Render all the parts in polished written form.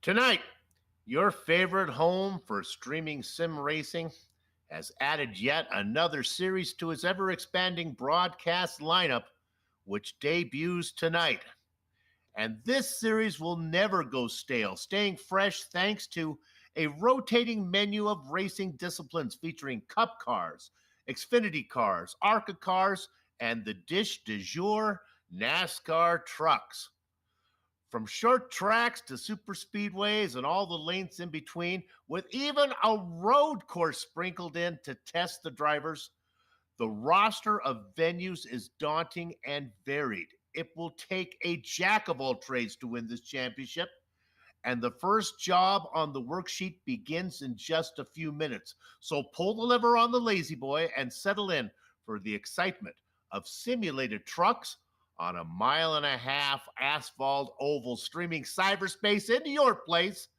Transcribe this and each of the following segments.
Tonight, your favorite home for streaming sim racing has added yet another series to its ever expanding broadcast lineup, which debuts tonight. And this series will never go stale, staying fresh thanks to a rotating menu of racing disciplines featuring Cup cars, Xfinity cars, ARCA cars, and the dish du jour, NASCAR trucks. From short tracks to super speedways and all the lengths in between, with even a road course sprinkled in to test the drivers, the roster of venues is daunting and varied. It will take a jack of all trades to win this championship, and the first job on the worksheet begins in just a few minutes. So pull the lever on the lazy boy and settle in for the excitement of simulated trucks on a 1.5-mile asphalt oval, streaming cyberspace into your place.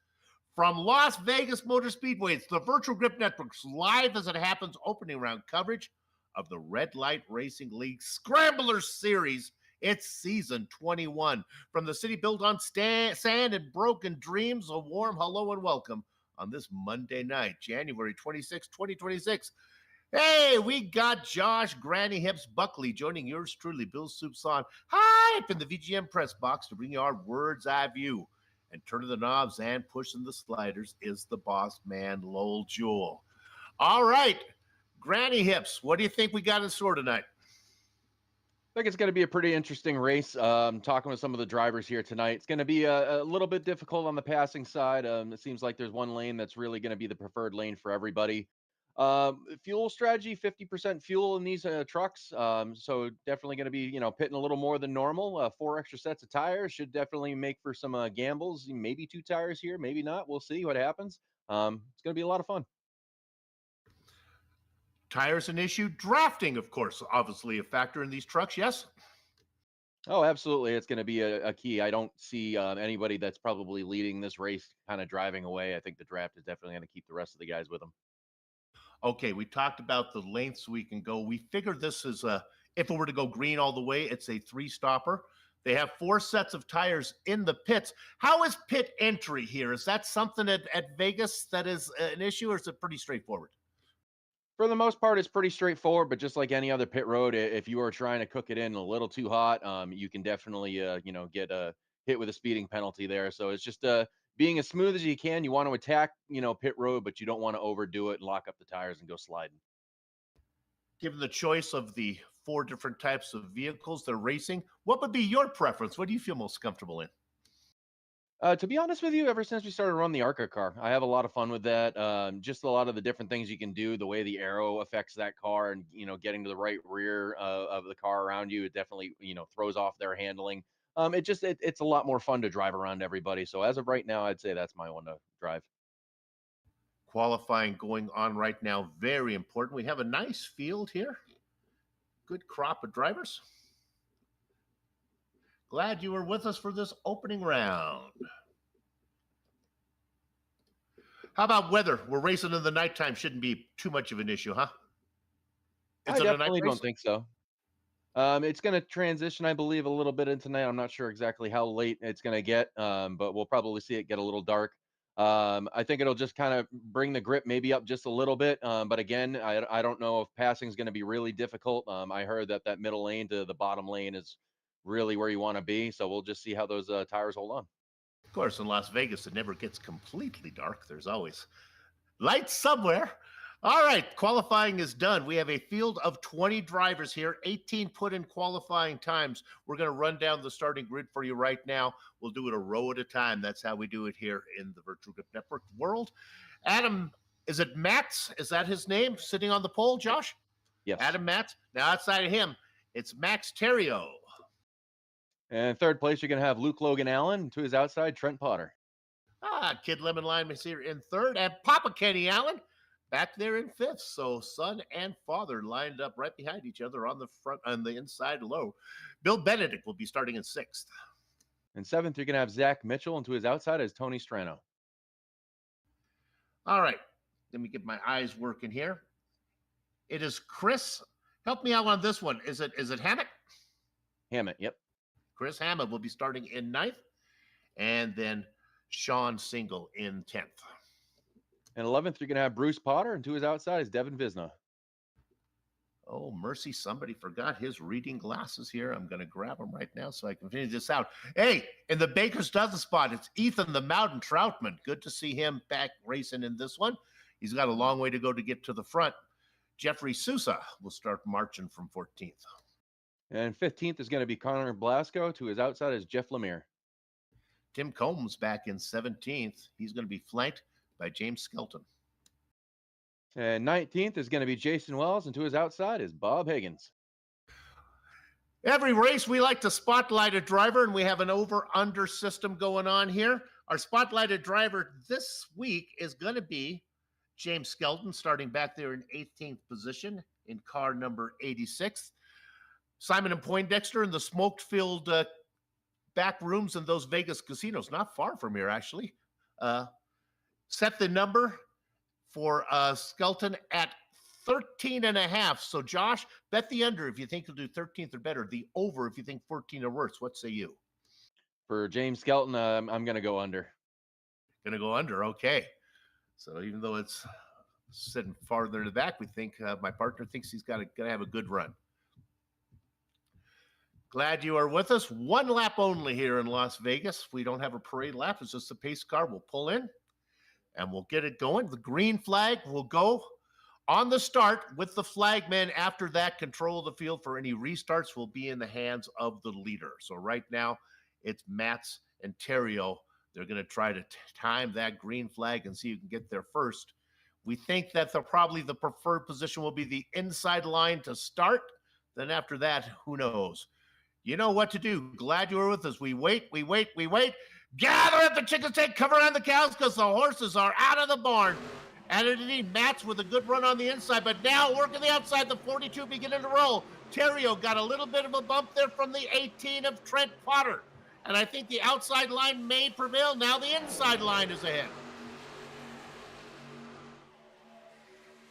From Las Vegas Motor Speedway, it's the Virtual Grip Network's live as it happens opening round coverage of the Red Light Racing League Scrambler Series. It's season 21. From the city built on sand and broken dreams, a warm hello and welcome on this Monday night, January 26, 2026. Hey, we got Josh Granny Hips Buckley joining yours truly, Bill Soupson, hype in the VGM press box to bring you our words eye view. And turning the knobs and pushing the sliders is the boss man, Lowell Jewell. All right, Granny Hips, what do you think we got in store tonight? I think it's going to be a pretty interesting race. Talking with some of the drivers here tonight, it's going to be a little bit difficult on the passing side. It seems like there's one lane that's really going to be the preferred lane for everybody. Fuel strategy, 50% fuel in these trucks. So definitely going to be, pitting a little more than normal. 4 extra sets of tires should definitely make for some gambles. Maybe 2 tires here, maybe not. We'll see what happens. It's going to be a lot of fun. Tires an issue. Drafting, of course, obviously a factor in these trucks, yes? Oh, absolutely. It's going to be a key. I don't see anybody that's probably leading this race kind of driving away. I think the draft is definitely going to keep the rest of the guys with them. Okay, we talked about the lengths we can go. We figured this is if it were to go green all the way, it's a 3-stopper. They have 4 sets of tires in the pits. How is pit entry here? Is that something at Vegas that is an issue, or is it pretty straightforward? For the most part, it's pretty straightforward, but just like any other pit road, if you are trying to cook it in a little too hot, you can definitely, get hit with a speeding penalty there. So it's just being as smooth as you can. You want to attack, pit road, but you don't want to overdo it and lock up the tires and go sliding. Given the choice of the 4 different types of vehicles they're racing, what would be your preference? What do you feel most comfortable in? To be honest with you, ever since we started running the ARCA car, I have a lot of fun with that. Just a lot of the different things you can do, the way the arrow affects that car, and getting to the right rear of the car around you, it definitely throws off their handling. It's a lot more fun to drive around everybody. So as of right now, I'd say that's my one to drive. Qualifying going on right now, very important. We have a nice field here. Good crop of drivers. Glad you were with us for this opening round. How about weather? We're racing in the nighttime. Shouldn't be too much of an issue, huh? I definitely don't think so. It's going to transition, I believe, a little bit into night. I'm not sure exactly how late it's going to get, but we'll probably see it get a little dark. I think it'll just kind of bring the grip maybe up just a little bit. But again, I don't know if passing is going to be really difficult. I heard that middle lane to the bottom lane is really where you want to be. So we'll just see how those tires hold on. Of course, in Las Vegas, it never gets completely dark. There's always light somewhere. All right, qualifying is done. We have a field of 20 drivers here, 18 put in qualifying times. We're going to run down the starting grid for you right now. We'll do it a row at a time. That's how we do it here in the Virtual Grip Network world. Adam, is it Matz? Is that his name sitting on the pole, Josh? Yes. Adam Matz. Now, outside of him, it's Max Terrio. And third place, you're going to have Luke Logan Allen. To his outside, Trent Potter. Kid Lemon Lime is here in third, and Papa Kenny Allen back there in 5th. So son and father lined up right behind each other on the front, on the inside low. Bill Benedict will be starting in 6th. In 7th, you're going to have Zach Mitchell, and to his outside is Tony Strano. All right, let me get my eyes working here. It is Chris. Help me out on this one. Is it Hammett? Hammett, yep. Chris Hammett will be starting in 9th. And then Sean Single in 10th. And 11th, you're going to have Bruce Potter, and to his outside is Devin Visna. Oh, mercy, somebody forgot his reading glasses here. I'm going to grab them right now so I can finish this out. Hey, in the Baker's dozen spot, it's Ethan the Mountain Troutman. Good to see him back racing in this one. He's got a long way to go to get to the front. Jeffrey Sousa will start marching from 14th. And 15th is going to be Connor Blasco. To his outside is Jeff Lemire. Tim Combs back in 17th. He's going to be flanked by James Skelton. And 19th is going to be Jason Wells, and to his outside is Bob Higgins. Every race, we like to spotlight a driver, and we have an over-under system going on here. Our spotlighted driver this week is going to be James Skelton, starting back there in 18th position in car number 86. Simon and Poindexter in the smoke-filled back rooms in those Vegas casinos, not far from here, actually. Set the number for Skelton at 13.5. So, Josh, bet the under if you think he'll do 13th or better. The over if you think 14 or worse. What say you? For James Skelton, I'm going to go under. Going to go under, okay. So even though it's sitting farther in the back, we think my partner thinks he's going to have a good run. Glad you are with us. One lap only here in Las Vegas. We don't have a parade lap. It's just a pace car. We'll pull in and we'll get it going. The green flag will go on the start with the flagman. After that, control of the field for any restarts will be in the hands of the leader. So right now, it's Mats and Terrio. They're going to try to time that green flag and see who can get there first. We think that probably the preferred position will be the inside line to start. Then after that, who knows? You know what to do. Glad you were with us. We wait. Gather at the chicken tank, cover on the cows because the horses are out of the barn. And indeed, Mats with a good run on the inside, but now working the outside, the 42 beginning to roll. Terrio got a little bit of a bump there from the 18 of Trent Potter. And I think the outside line may prevail. Now the inside line is ahead.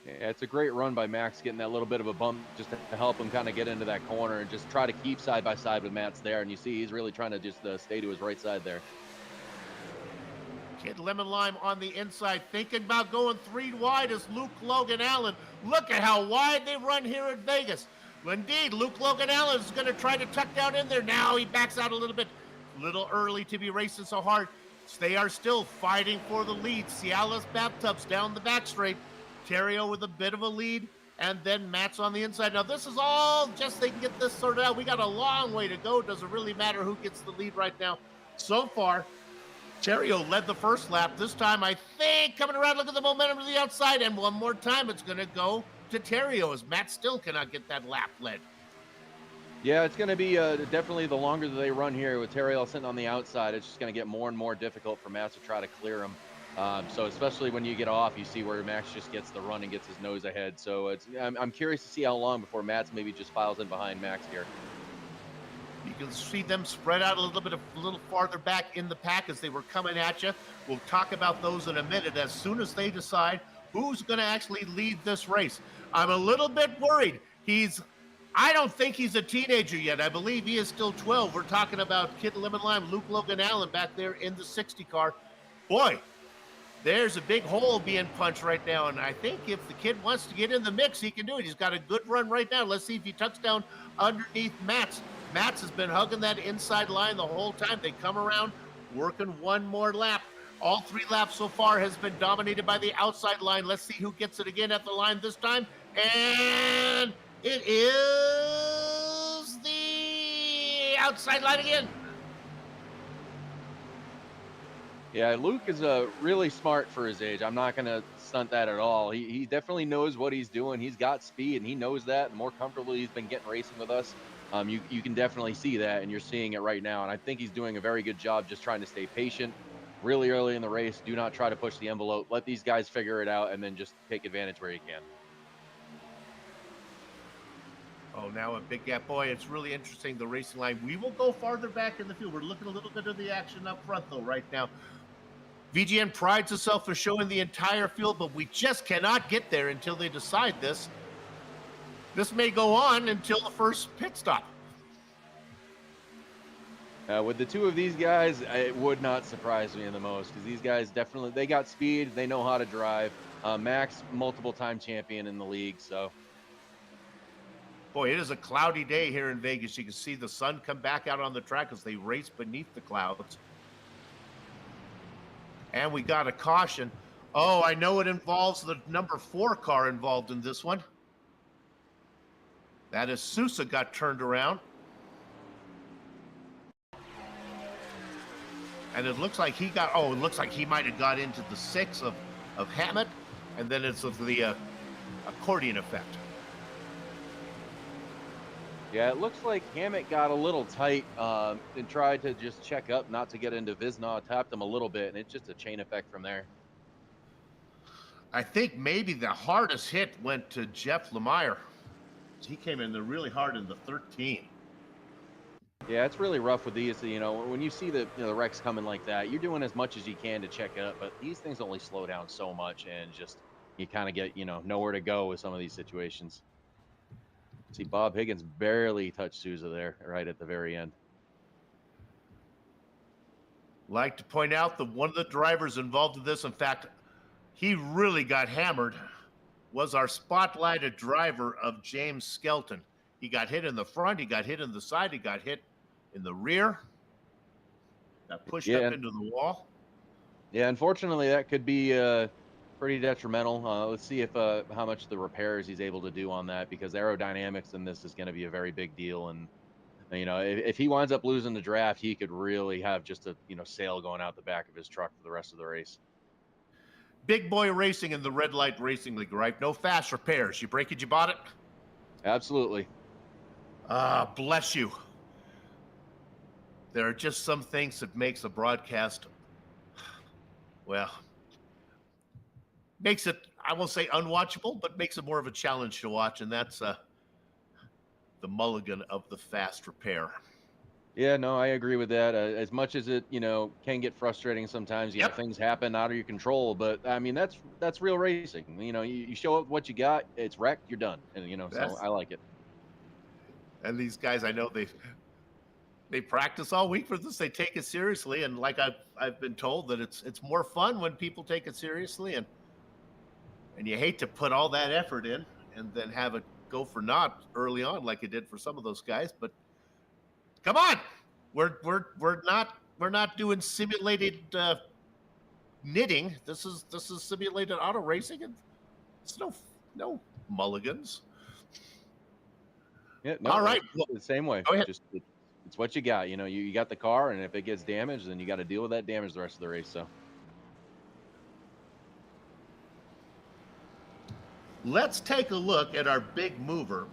Yeah, it's a great run by Max, getting that little bit of a bump just to help him kind of get into that corner and just try to keep side by side with Mats there. And you see he's really trying to just stay to his right side there. Kid Lemon Lime on the inside, thinking about going 3 wide is Luke Logan Allen. Look at how wide they run here at Vegas. Well, indeed, Luke Logan Allen is going to try to tuck down in there. Now he backs out a little early to be racing so hard. They are still fighting for the lead. Cialis Bathtubs down the back straight. Terrio with a bit of a lead, and then Matt's on the inside. Now, this is all just they can get this sorted out. We got a long way to go. Doesn't really matter who gets the lead right now. So far, Terrio led the first lap. This time, I think, coming around, look at the momentum to the outside, and one more time, it's going to go to Terrio as Matt still cannot get that lap led. Yeah, it's going to be definitely the longer that they run here with Terrio sitting on the outside, it's just going to get more and more difficult for Matt to try to clear him. So especially when you get off, you see where Max just gets the run and gets his nose ahead. So I'm curious to see how long before Max maybe just files in behind Max here. You can see them spread out a little farther back in the pack as they were coming at you. We'll talk about those in a minute as soon as they decide who's going to actually lead this race. I'm a little bit worried. I don't think he's a teenager yet. I believe he is still 12. We're talking about Kid Lemon Lime, Luke Logan Allen back there in the 60 car. Boy, there's a big hole being punched right now, and I think if the kid wants to get in the mix, he can do it. He's got a good run right now. Let's see if he tucks down underneath Mats. Mats has been hugging that inside line the whole time. They come around, working one more lap. All 3 laps so far has been dominated by the outside line. Let's see who gets it again at the line this time. And it is the outside line again. Yeah, Luke is really smart for his age. I'm not going to stunt that at all. He definitely knows what he's doing. He's got speed, and he knows that. The more comfortable he's been getting racing with us, you can definitely see that, and you're seeing it right now. And I think he's doing a very good job just trying to stay patient really early in the race. Do not try to push the envelope. Let these guys figure it out, and then just take advantage where you can. Oh, now a big gap. Boy, it's really interesting, the racing line. We will go farther back in the field. We're looking a little bit of the action up front, though, right now. VGN prides itself for showing the entire field, but we just cannot get there until they decide this. This may go on until the first pit stop. With the two of these guys, it would not surprise me in the most because these guys definitely they got speed, they know how to drive. Max, multiple time champion in the league, so Boy, it is a cloudy day here in Vegas. You can see the sun come back out on the track as they race beneath the clouds. And we got a caution. Oh, I know it involves the number 4 car involved in this one. That is Sousa got turned around. And it looks like he got, it looks like he might have got into the 6 of Hammett. And then it's the accordion effect. yeah, it looks like Hammett got a little tight and tried to just check up, not to get into Visnaw, tapped him a little bit, and it's just a chain effect from there. I think maybe the hardest hit went to Jeff Lemire. He came in there really hard in the 13. Yeah, it's really rough with these. When you see the wrecks coming like that, you're doing as much as you can to check up, but these things only slow down so much, and just you kind of get nowhere to go with some of these situations. See, Bob Higgins barely touched Sousa there right at the very end. Like to point out that one of the drivers involved in this, in fact, he really got hammered, was our spotlighted driver of James Skelton. He got hit in the front, he got hit in the side, he got hit in the rear, got pushed up into the wall. Yeah, unfortunately, that could be pretty detrimental. Let's see if how much the repairs he's able to do on that, because aerodynamics in this is going to be a very big deal. And if he winds up losing the draft, he could really have just a sail going out the back of his truck for the rest of the race. Big boy racing in the Red Light Racing League, right? No fast repairs. You break it, you bought it? Absolutely. Bless you. There are just some things that makes a broadcast, well, makes it, I won't say unwatchable, but makes it more of a challenge to watch, and that's the mulligan of the fast repair. Yeah, no, I agree with that. As much as it, can get frustrating sometimes, things happen out of your control, but I mean, that's real racing. You show up what you got, it's wrecked, you're done. And, so I like it. And these guys, I know they practice all week for this. They take it seriously. And like I've been told that it's more fun when people take it seriously, and you hate to put all that effort in and then have it go for naught early on, like it did for some of those guys. But come on, we're not doing simulated knitting. This is simulated auto racing, and it's no mulligans. Yeah, no, all right, well, the same way. Just it's what you got. You got the car, and if it gets damaged, then you got to deal with that damage the rest of the race. So let's take a look at our big mover.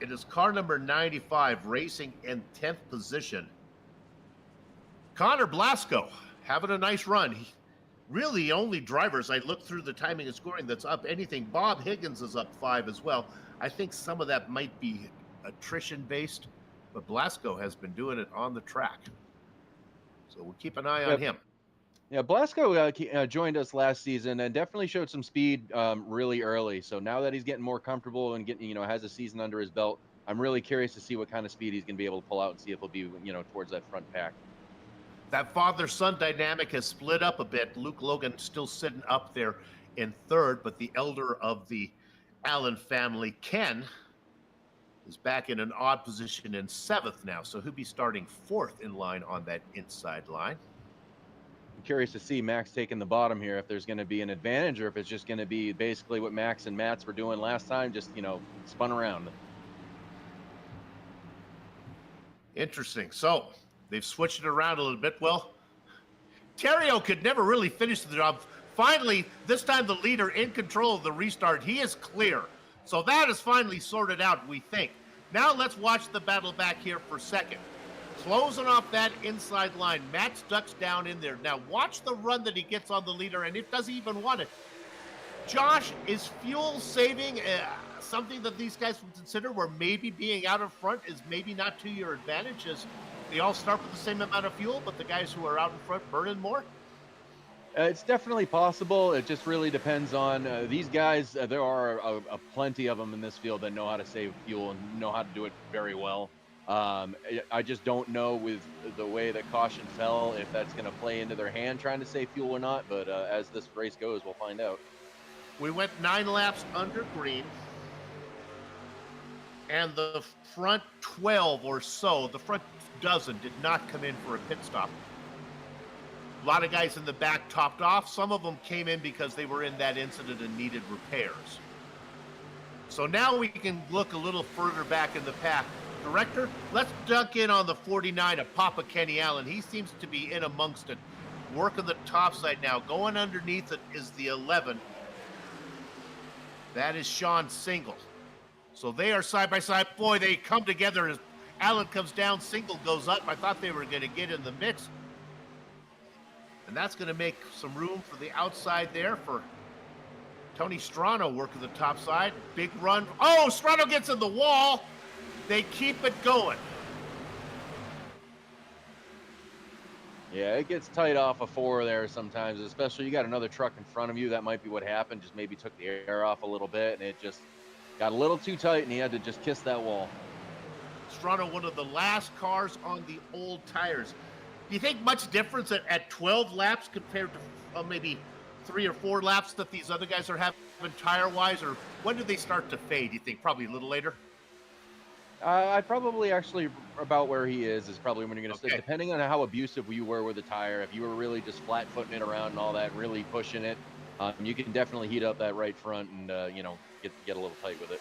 It is car number 95, racing in 10th position. Connor Blasco having a nice run. Really the only drivers I look through the timing and scoring that's up anything. Bob Higgins is up 5 as well. I think some of that might be attrition based, but Blasco has been doing it on the track. So we'll keep an eye on him. Yeah, Blasco joined us last season and definitely showed some speed really early. So now that he's getting more comfortable and getting, has a season under his belt, I'm really curious to see what kind of speed he's going to be able to pull out and see if he'll be, towards that front pack. That father-son dynamic has split up a bit. Luke Logan still sitting up there in 3rd, but the elder of the Allen family, Ken, is back in an odd position in 7th now. So he'll be starting 4th in line on that inside line. I'm curious to see Max taking the bottom here, if there's going to be an advantage or if it's just going to be basically what Max and Mats were doing last time, just, spun around. Interesting. So they've switched it around a little bit. Well, Terrio could never really finish the job. Finally, this time the leader in control of the restart. He is clear. So that is finally sorted out, we think. Now let's watch the battle back here for second. Closing off that inside line. Matt ducks down in there. Now watch the run that he gets on the leader, and it doesn't even want it. Josh, is fuel saving something that these guys would consider, where maybe being out in front is maybe not to your advantage, as they all start with the same amount of fuel, but the guys who are out in front burning more? It's definitely possible. It just really depends on these guys. There are a plenty of them in this field that know how to save fuel and know how to do it very well. I just don't know with the way that caution fell if that's going to play into their hand trying to save fuel or not. But as this race goes, we'll find out. We went 9 laps under green, and the front 12 or so, the front dozen, did not come in for a pit stop. A lot of guys in the back topped off. Some of them came in because they were in that incident and needed repairs. So now we can look a little further back in the pack. Director, let's dunk in on the 49 of Papa Kenny Allen. He seems to be in amongst it, working the top side now. Going underneath it is the 11. That is Sean Single. So they are side by side. Boy, they come together as Allen comes down, Single goes up. I thought they were going to get in the mix. And that's going to make some room for the outside there for Tony Strano working the top side. Big run. Oh, Strano gets in the wall. They keep it going. Yeah, it gets tight off of 4 there sometimes, especially you got another truck in front of you. That might be what happened. Just maybe took the air off a little bit, and it just got a little too tight, and he had to just kiss that wall. Strano, one of the last cars on the old tires. Do you think much difference at 12 laps compared to maybe 3 or 4 laps that these other guys are having tire-wise? Or when do they start to fade, do you think? Probably a little later? I probably actually about where he is probably when you're going to stick, Okay. depending on how abusive you were with the tire. If you were really just flat-footing it around and all that, really pushing it, you can definitely heat up that right front and, get a little tight with it.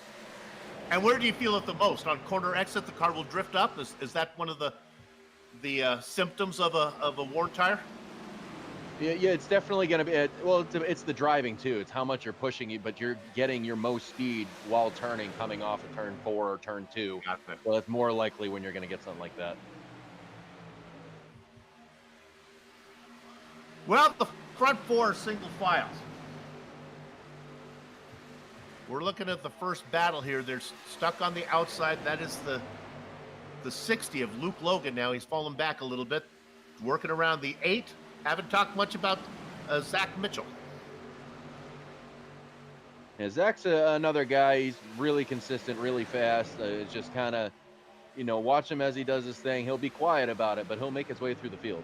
And where do you feel it the most? On corner exit, the car will drift up? Is that one of the symptoms of a worn tire? Yeah, it's definitely going to be. Well, it's the driving too. It's how much you're pushing it, but you're getting your most speed while turning, coming off of turn 4 or turn 2. Got it. So it's more likely when you're going to get something like that. Well, the front 4 are single files. We're looking at the first battle here. They're stuck on the outside. That is the 60 of Luke Logan now. He's fallen back a little bit. Working around the 8. Haven't talked much about Zach Mitchell. Yeah, Zach's another guy. He's really consistent, really fast. It's just kind of, watch him as he does his thing. He'll be quiet about it, but he'll make his way through the field.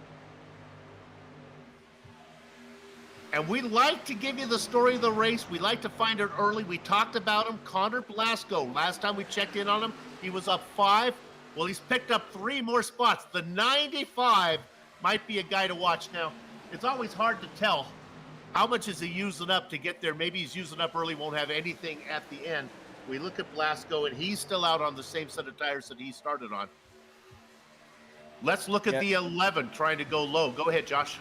And we like to give you the story of the race. We like to find it early. We talked about him, Connor Blasco. Last time we checked in on him, he was up 5. Well, he's picked up 3 more spots. The 95 might be a guy to watch. Now, it's always hard to tell how much is he using up to get there. Maybe he's using up early, won't have anything at the end. We look at Blasco, and he's still out on the same set of tires that he started on. Let's look at the 11 trying to go low. Go ahead, Josh.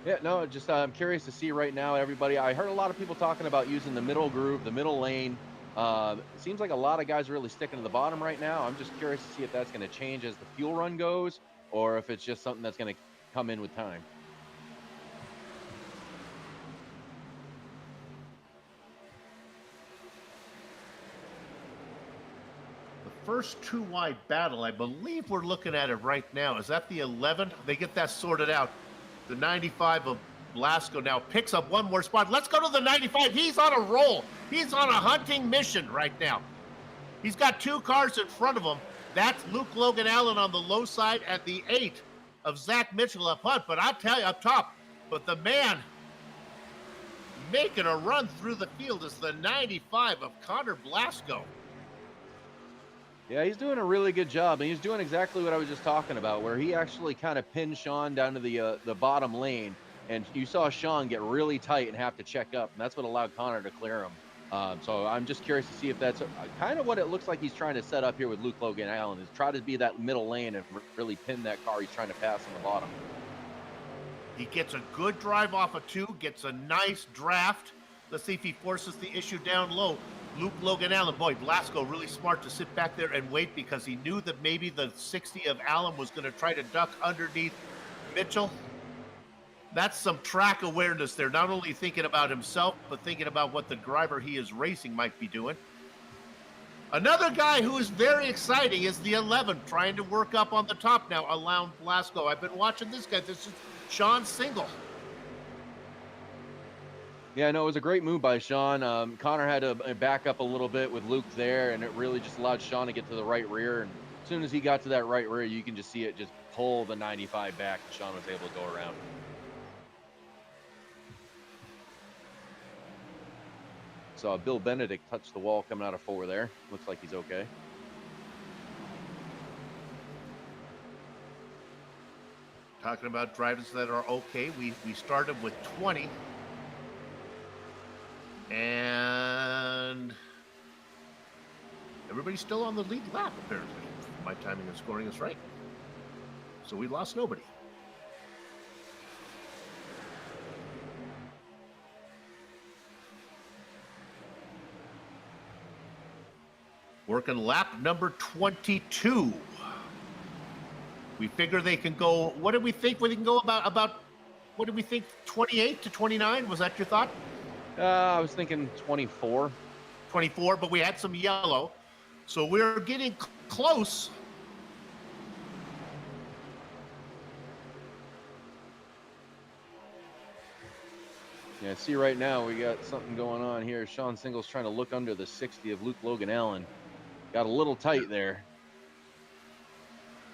Yeah, no, just I'm curious to see right now, everybody. I heard a lot of people talking about using the middle groove, the middle lane. It seems like a lot of guys are really sticking to the bottom right now. I'm just curious to see if that's going to change as the fuel run goes, or if it's just something that's going to come in with time. The first 2 wide battle, I believe we're looking at it right now. Is that the 11? They get that sorted out. The 95 of Blasco now picks up 1 more spot. Let's go to the 95. He's on a roll. He's on a hunting mission right now. He's got 2 cars in front of him. That's Luke Logan Allen on the low side at the 8 of Zach Mitchell up front. But I'll tell you, up top, but the man making a run through the field is the 95 of Connor Blasco. Yeah, he's doing a really good job, and he's doing exactly what I was just talking about, where he actually kind of pinned Sean down to the bottom lane, and you saw Sean get really tight and have to check up, and that's what allowed Connor to clear him. So I'm just curious to see if that's kind of what it looks like he's trying to set up here with Luke Logan Allen, is try to be that middle lane and really pin that car he's trying to pass on the bottom. He gets a good drive off of 2, gets a nice draft. Let's see if he forces the issue down low. Luke Logan Allen, boy, Blasco really smart to sit back there and wait because he knew that maybe the 60 of Allen was going to try to duck underneath Mitchell. That's some track awareness there, not only thinking about himself, but thinking about what the driver he is racing might be doing. Another guy who is very exciting is the 11, trying to work up on the top now, around Blasco. I've been watching this guy. This is Sean Single. Yeah, no, it was a great move by Sean. Connor had to back up a little bit with Luke there, and it really just allowed Sean to get to the right rear and As soon as he got to that right rear, you can just see it just pull the 95 back, and Sean was able to go around. Saw Bill Benedict touch the wall coming out of 4 there. Looks like he's okay. Talking about drivers that are okay, we started with 20. And everybody's still on the lead lap, apparently. My timing and scoring is right. So we lost nobody. Working lap number 22. We figure they can go, what did we think we can go about what did we think, 28 to 29? Was that your thought? I was thinking 24. 24, but we had some yellow. So we're getting close. Yeah, see right now we got something going on here. Sean Single's trying to look under the 60 of Luke Logan Allen. Got a little tight there.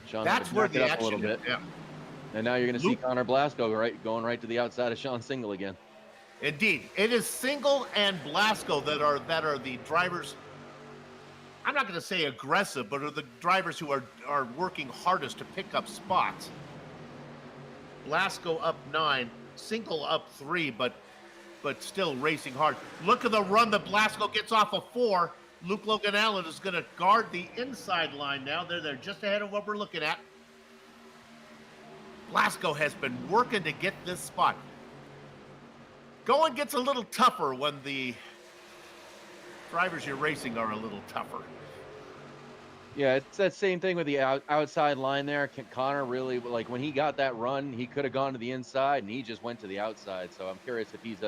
Sean, that's where the up action a little bit. Yeah. And now you're going to see Connor Blasco going right to the outside of Sean Single again. Indeed, it is Single and Blasco that are the drivers. I'm not going to say aggressive, but are the drivers who are working hardest to pick up spots. Blasco up 9, Single up 3, but still racing hard. Look at the run that Blasco gets off of 4. Luke Logan Allen is going to guard the inside line now. They're just ahead of what we're looking at. Blasco has been working to get this spot. Going gets a little tougher when the drivers you're racing are a little tougher. Yeah, it's that same thing with the outside line there. Connor really, like when he got that run, he could have gone to the inside, and he just went to the outside. So I'm curious if he's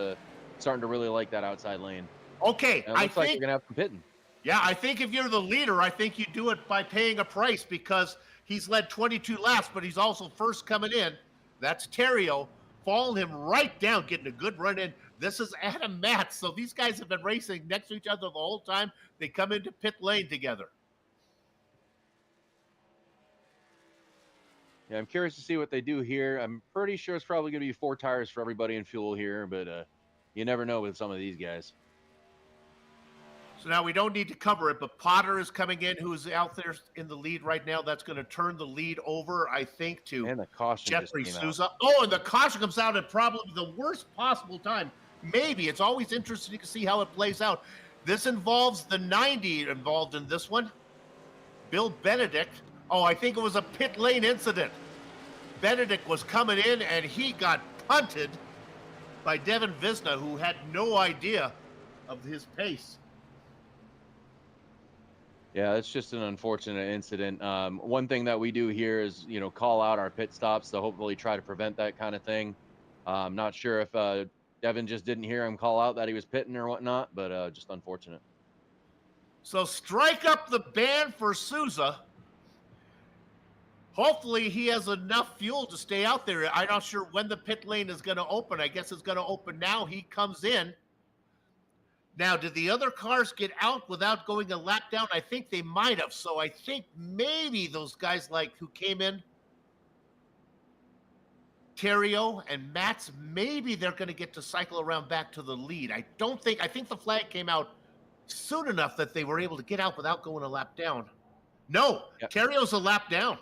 starting to really like that outside lane. Okay, it looks like you're going to have some pitting. Yeah, I think if you're the leader, I think you do it by paying a price because he's led 22 laps, but he's also first coming in. That's Terrio. Falling him right down, getting a good run in. This is Adam Matz. So these guys have been racing next to each other the whole time. They come into pit lane together. Yeah, I'm curious to see what they do here. I'm pretty sure it's probably going to be 4 tires for everybody in fuel here, but you never know with some of these guys. So now we don't need to cover it, but Potter is coming in, who's out there in the lead right now. That's going to turn the lead over, I think, to and the caution Jeffrey Souza. Oh, and the caution comes out at probably the worst possible time. Maybe. It's always interesting to see how it plays out. This involves the 90 involved in this one. Bill Benedict. Oh, I think it was a pit lane incident. Benedict was coming in, and he got punted by Devin Visna, who had no idea of his pace. Yeah, it's just an unfortunate incident. One thing that we do here is, call out our pit stops to hopefully try to prevent that kind of thing. I'm not sure if Devin just didn't hear him call out that he was pitting or whatnot, but just unfortunate. So strike up the band for Souza. Hopefully he has enough fuel to stay out there. I'm not sure when the pit lane is going to open. I guess it's going to open now. He comes in. Now, did the other cars get out without going a lap down? I think they might have. So I think maybe those guys who came in, Terrio and Matz, maybe they're going to get to cycle around back to the lead. I think the flag came out soon enough that they were able to get out without going a lap down. No, yep. Terrio's a lap down.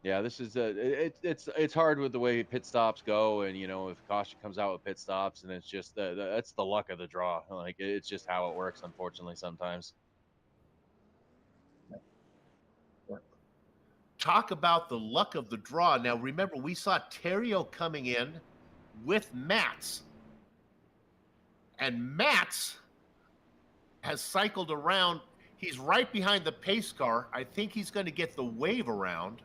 Yeah, this is it's hard with the way pit stops go, and if caution comes out with pit stops, and it's just that's the luck of the draw. Like it's just how it works, unfortunately, sometimes. Talk about the luck of the draw. Now, remember, we saw Terrio coming in with Matz, and Matz has cycled around. He's right behind the pace car. I think he's going to get the wave around.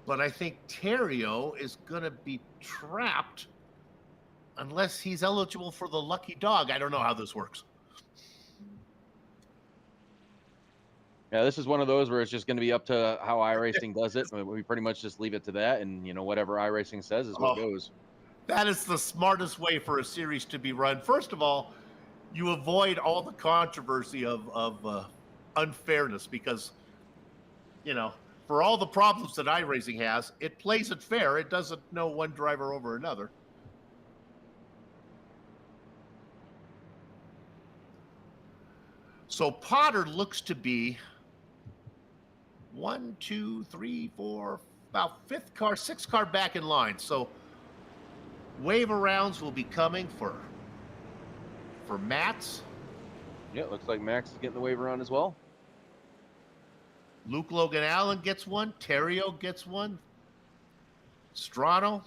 But I think Terrio is going to be trapped unless he's eligible for the lucky dog. I don't know how this works. Yeah, this is one of those where it's just going to be up to how iRacing does it. We pretty much just leave it to that, and whatever iRacing says is what goes. That is the smartest way for a series to be run. First of all, you avoid all the controversy of unfairness because, you know, for all the problems that iRacing has, it plays it fair. It doesn't know one driver over another. So Potter looks to be 1, 2, 3, 4, about fifth car, sixth car back in line. So wave arounds will be coming for Matt's. Yeah, looks like Max is getting the wave around as well. Luke Logan Allen gets one. Terrio gets one. Strano.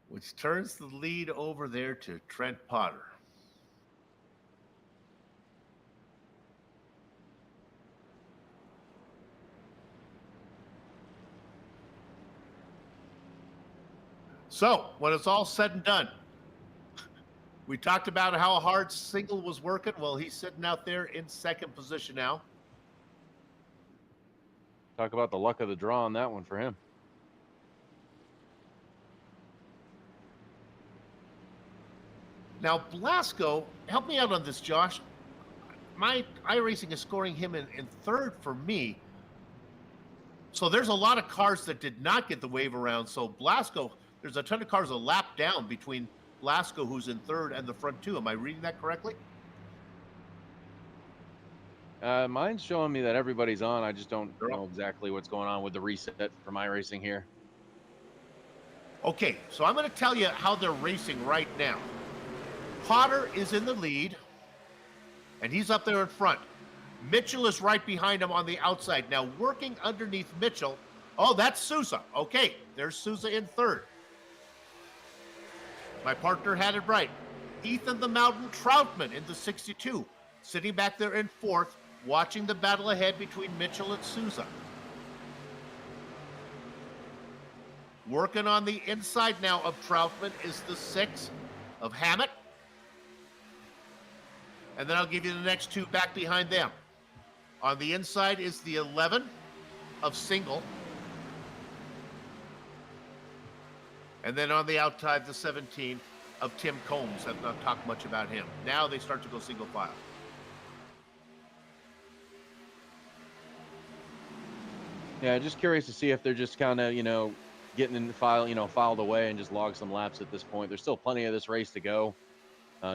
Which turns the lead over there to Trent Potter. So, when it's all said and done, we talked about how hard Single was working. Well, he's sitting out there in second position now. Talk about the luck of the draw on that one for him. Now, Blasco, help me out on this, Josh. My iRacing is scoring him in third for me. So there's a lot of cars that did not get the wave around. So Blasco, there's a ton of cars a lap down between Blasco, who's in third, and the front two. Am I reading that correctly? Mine's showing me that everybody's on. I just don't know exactly what's going on with the reset for iRacing here. Okay, so I'm going to tell you how they're racing right now. Potter is in the lead, and he's up there in front. Mitchell is right behind him on the outside. Now, working underneath Mitchell, oh, that's Sousa. Okay, there's Sousa in third. My partner had it right. Ethan the Mountain Troutman in the 62, sitting back there in fourth, watching the battle ahead between Mitchell and Sousa. Working on the inside now of Troutman is the 6 of Hammett. And then I'll give you the next two back behind them. On the inside is the 11 of Single. And then on the outside, the 17 of Tim Combs. I've not talked much about him. Now they start to go single file. Yeah, just curious to see if they're just kind of, getting in the file, filed away and just log some laps at this point. There's still plenty of this race to go.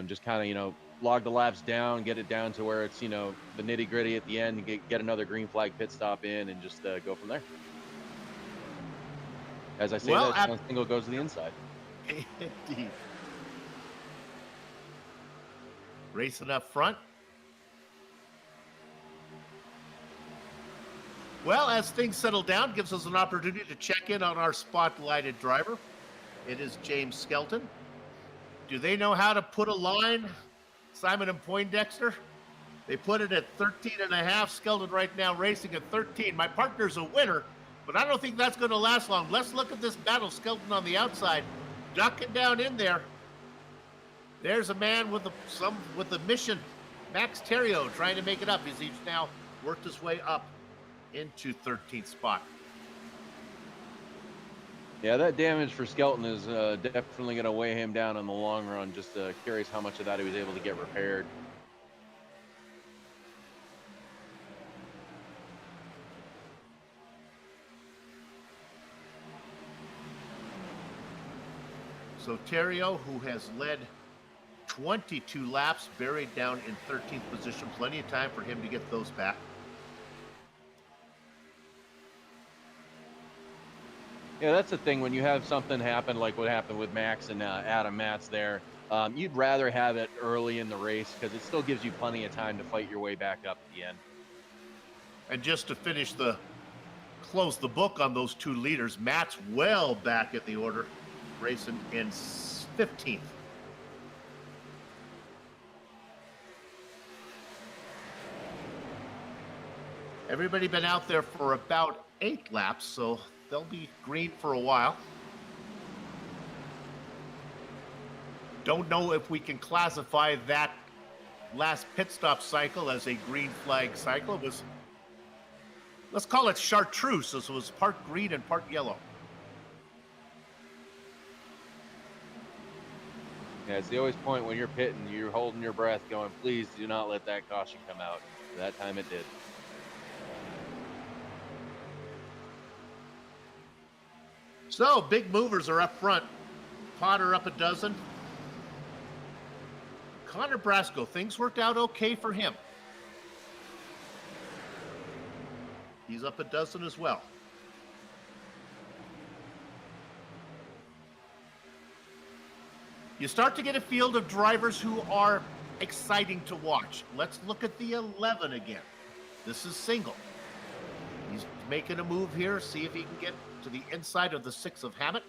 Just kind of, log the laps down, get it down to where it's, the nitty gritty at the end, and get another green flag pit stop in and just go from there. As I say, that Single goes to the inside. Indeed. Racing up front. Well, as things settle down, gives us an opportunity to check in on our spotlighted driver. It is James Skelton. Do they know how to put a line, Simon and Poindexter? They put it at 13.5. Skelton right now racing at 13. My partner's a winner, but I don't think that's going to last long. Let's look at this battle. Skelton on the outside, ducking down in there. There's a man with the mission, Max Terrio, trying to make it up. He's now worked his way up into 13th spot. Yeah, that damage for Skelton is definitely going to weigh him down in the long run. Just curious how much of that he was able to get repaired. So Terrio, who has led 22 laps, buried down in 13th position. Plenty of time for him to get those back. Yeah, that's the thing. When you have something happen like what happened with Max and Adam Matz there, you'd rather have it early in the race because it still gives you plenty of time to fight your way back up at the end. And just to close the book on those two leaders, Matt's well back at the order, racing in 15th. Everybody been out there for about 8 laps, so they'll be green for a while. Don't know if we can classify that last pit stop cycle as a green flag cycle. It was, let's call it chartreuse, so it was part green and part yellow. Yeah, it's the always point when you're pitting, you're holding your breath going, please do not let that caution come out. That time it did. So big movers are up front. Potter up a dozen. Connor Brasco, things worked out okay for him. He's up a dozen as well. You start to get a field of drivers who are exciting to watch. Let's look at the 11 again. This is Single. He's making a move here, see if he can get to the inside of the 6 of Hammett.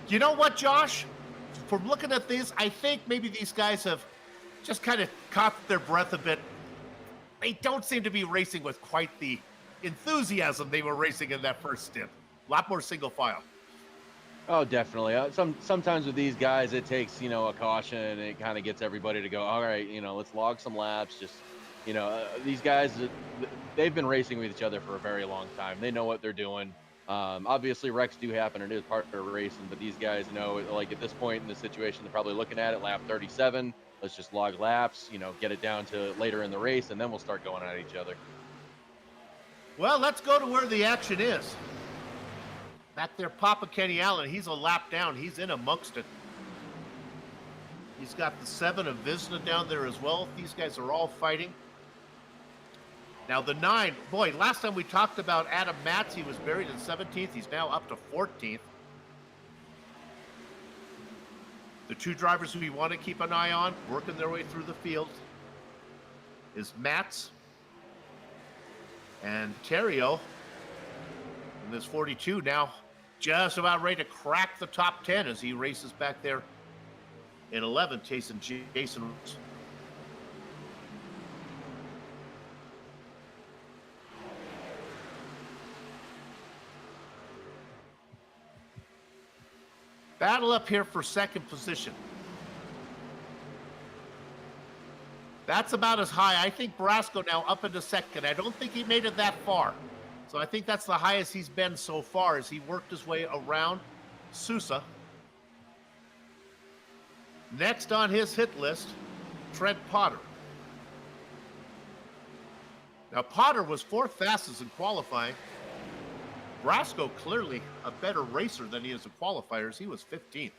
You know what, Josh? From looking at this, I think maybe these guys have just kind of caught their breath a bit. They don't seem to be racing with quite the enthusiasm they were racing in that first stint. A lot more single file. Oh, definitely. Sometimes with these guys, it takes, a caution, and it kind of gets everybody to go, all right, let's log some laps. Just, these guys, they've been racing with each other for a very long time. They know what they're doing. Obviously, wrecks do happen. It is part of racing, but these guys know, like at this point in the situation, they're probably looking at it, lap 37. Let's just log laps, get it down to later in the race, and then we'll start going at each other. Well, let's go to where the action is. Back there, Papa Kenny Allen, he's a lap down. He's in amongst it. He's got the 7 of Visna down there as well. These guys are all fighting. Now the 9, boy, last time we talked about Adam Matz, he was buried in 17th. He's now up to 14th. The 2 drivers who we want to keep an eye on, working their way through the field, is Matz and Terrio. And this 42 now just about ready to crack the top 10 as he races back there in 11, chasing Jason. Battle up here for second position. That's about as high. I think Brasco now up into second. I don't think he made it that far. So I think that's the highest he's been so far as he worked his way around Sousa. Next on his hit list, Trent Potter. Now Potter was 4th fastest in qualifying. Brasco clearly a better racer than he is in qualifiers. He was 15th.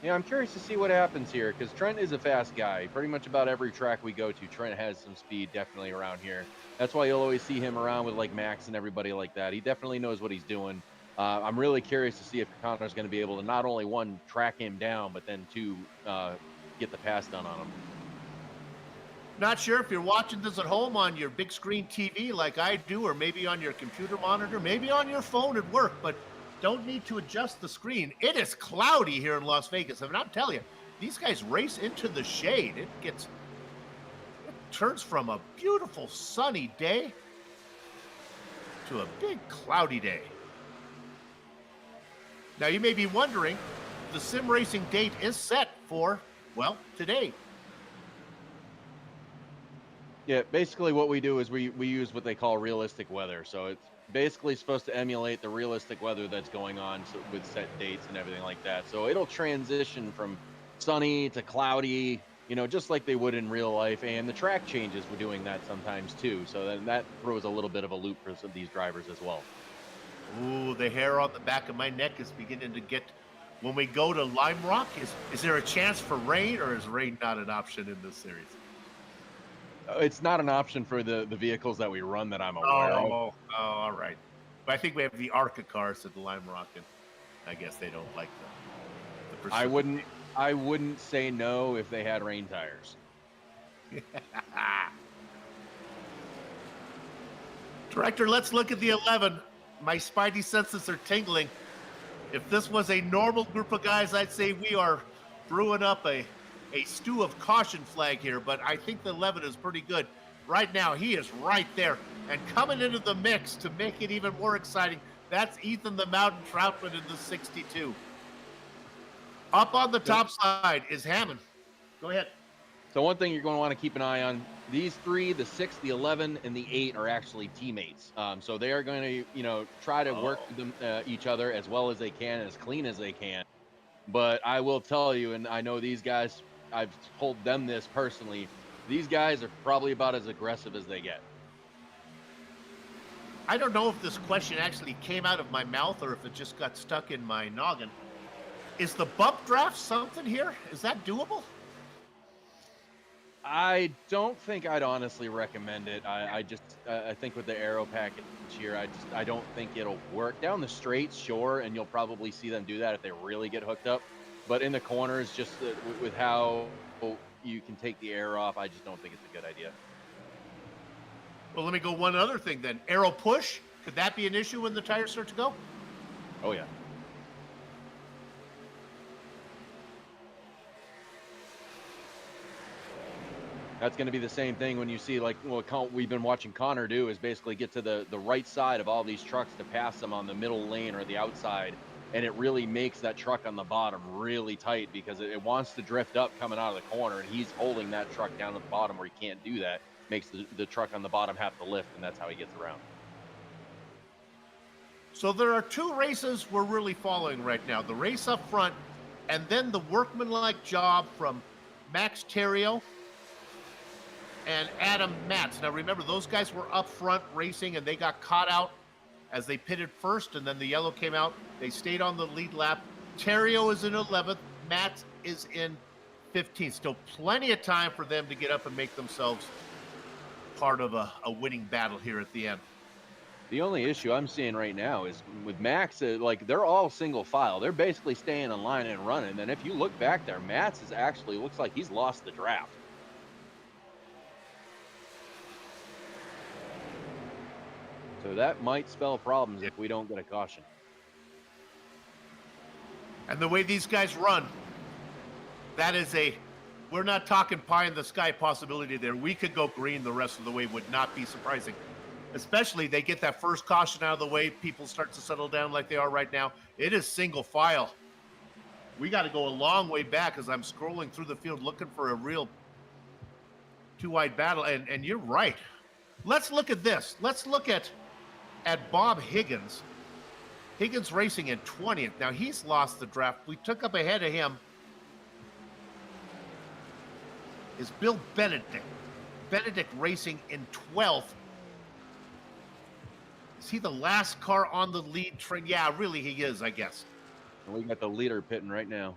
Yeah, I'm curious to see what happens here because Trent is a fast guy. Pretty much about every track we go to, Trent has some speed definitely around here. That's why you'll always see him around with like Max and everybody like that. He definitely knows what he's doing. I'm really curious to see if Connor's going to be able to not only 1, track him down, but then 2, get the pass done on him. Not sure if you're watching this at home on your big screen TV like I do, or maybe on your computer monitor, maybe on your phone at work, but don't need to adjust the screen. It is cloudy here in Las Vegas. I mean, I'm telling you, these guys race into the shade. It turns from a beautiful sunny day to a big cloudy day. Now you may be wondering, the sim racing date is set for, well, today. Yeah, basically what we do is we use what they call realistic weather. So it's basically supposed to emulate the realistic weather that's going on with set dates and everything like that. So it'll transition from sunny to cloudy, just like they would in real life. And the track changes, we're doing that sometimes too. So then that throws a little bit of a loop for some of these drivers as well. Ooh, the hair on the back of my neck is beginning to get, when we go to Lime Rock, is there a chance for rain, or is rain not an option in this series? It's not an option for the vehicles that we run that I'm aware of. Oh, all right. But I think we have the ARCA cars at the Lime Rock, and I guess they don't like the I wouldn't say no if they had rain tires. Director, let's look at the 11. My spidey senses are tingling. If this was a normal group of guys, I'd say we are brewing up a stew of caution flag here, but I think the 11 is pretty good. Right now, he is right there. And coming into the mix to make it even more exciting, that's Ethan the Mountain Troutman in the 62. Up on the top side is Hammond. Go ahead. So one thing you're going to want to keep an eye on, these three, the 6, the 11, and the 8 are actually teammates. So they are going to, try to work with them, each other as well as they can, as clean as they can. But I will tell you, and I know these guys, I've told them this personally, these guys are probably about as aggressive as they get. I don't know if this question actually came out of my mouth or if it just got stuck in my noggin. Is the bump draft something here? Is that doable? I don't think I'd honestly recommend it. I think with the aero package here, I don't think it'll work down the straights, sure, and you'll probably see them do that if they really get hooked up. But in the corners, just with how you can take the air off, I just don't think it's a good idea. Well, let me go one other thing then. Aero push, could that be an issue when the tires start to go? Oh yeah. That's going to be the same thing when you see, like, what we've been watching Connor do is basically get to the right side of all these trucks to pass them on the middle lane or the outside. And it really makes that truck on the bottom really tight because it wants to drift up coming out of the corner. And he's holding that truck down at the bottom where he can't do that. Makes the truck on the bottom have to lift, and that's how he gets around. So there are two races we're really following right now. The race up front, and then the workmanlike job from Max Theriault and Adam Matz. Now remember, those guys were up front racing and they got caught out as they pitted first, and then the yellow came out. They stayed on the lead lap. Theriault is in 11th. Matz is in 15th. Still plenty of time for them to get up and make themselves part of a winning battle here at the end. The only issue I'm seeing right now is with Max, like, they're all single file. They're basically staying in line and running. And if you look back there, Matz is actually looks like he's lost the draft. So that might spell problems if we don't get a caution. And the way these guys run, that is we're not talking pie in the sky possibility there. We could go green the rest of the way, would not be surprising. Especially they get that first caution out of the way, people start to settle down like they are right now. It is single file. We got to go a long way back as I'm scrolling through the field looking for a real two-wide battle. And you're right. Let's look at this. Let's look at Bob Higgins. Higgins racing in 20th. Now he's lost the draft. We took up ahead of him is Bill Benedict. Benedict racing in 12th. Is he the last car on the lead train? Yeah, really he is, I guess. And we got the leader pitting right now.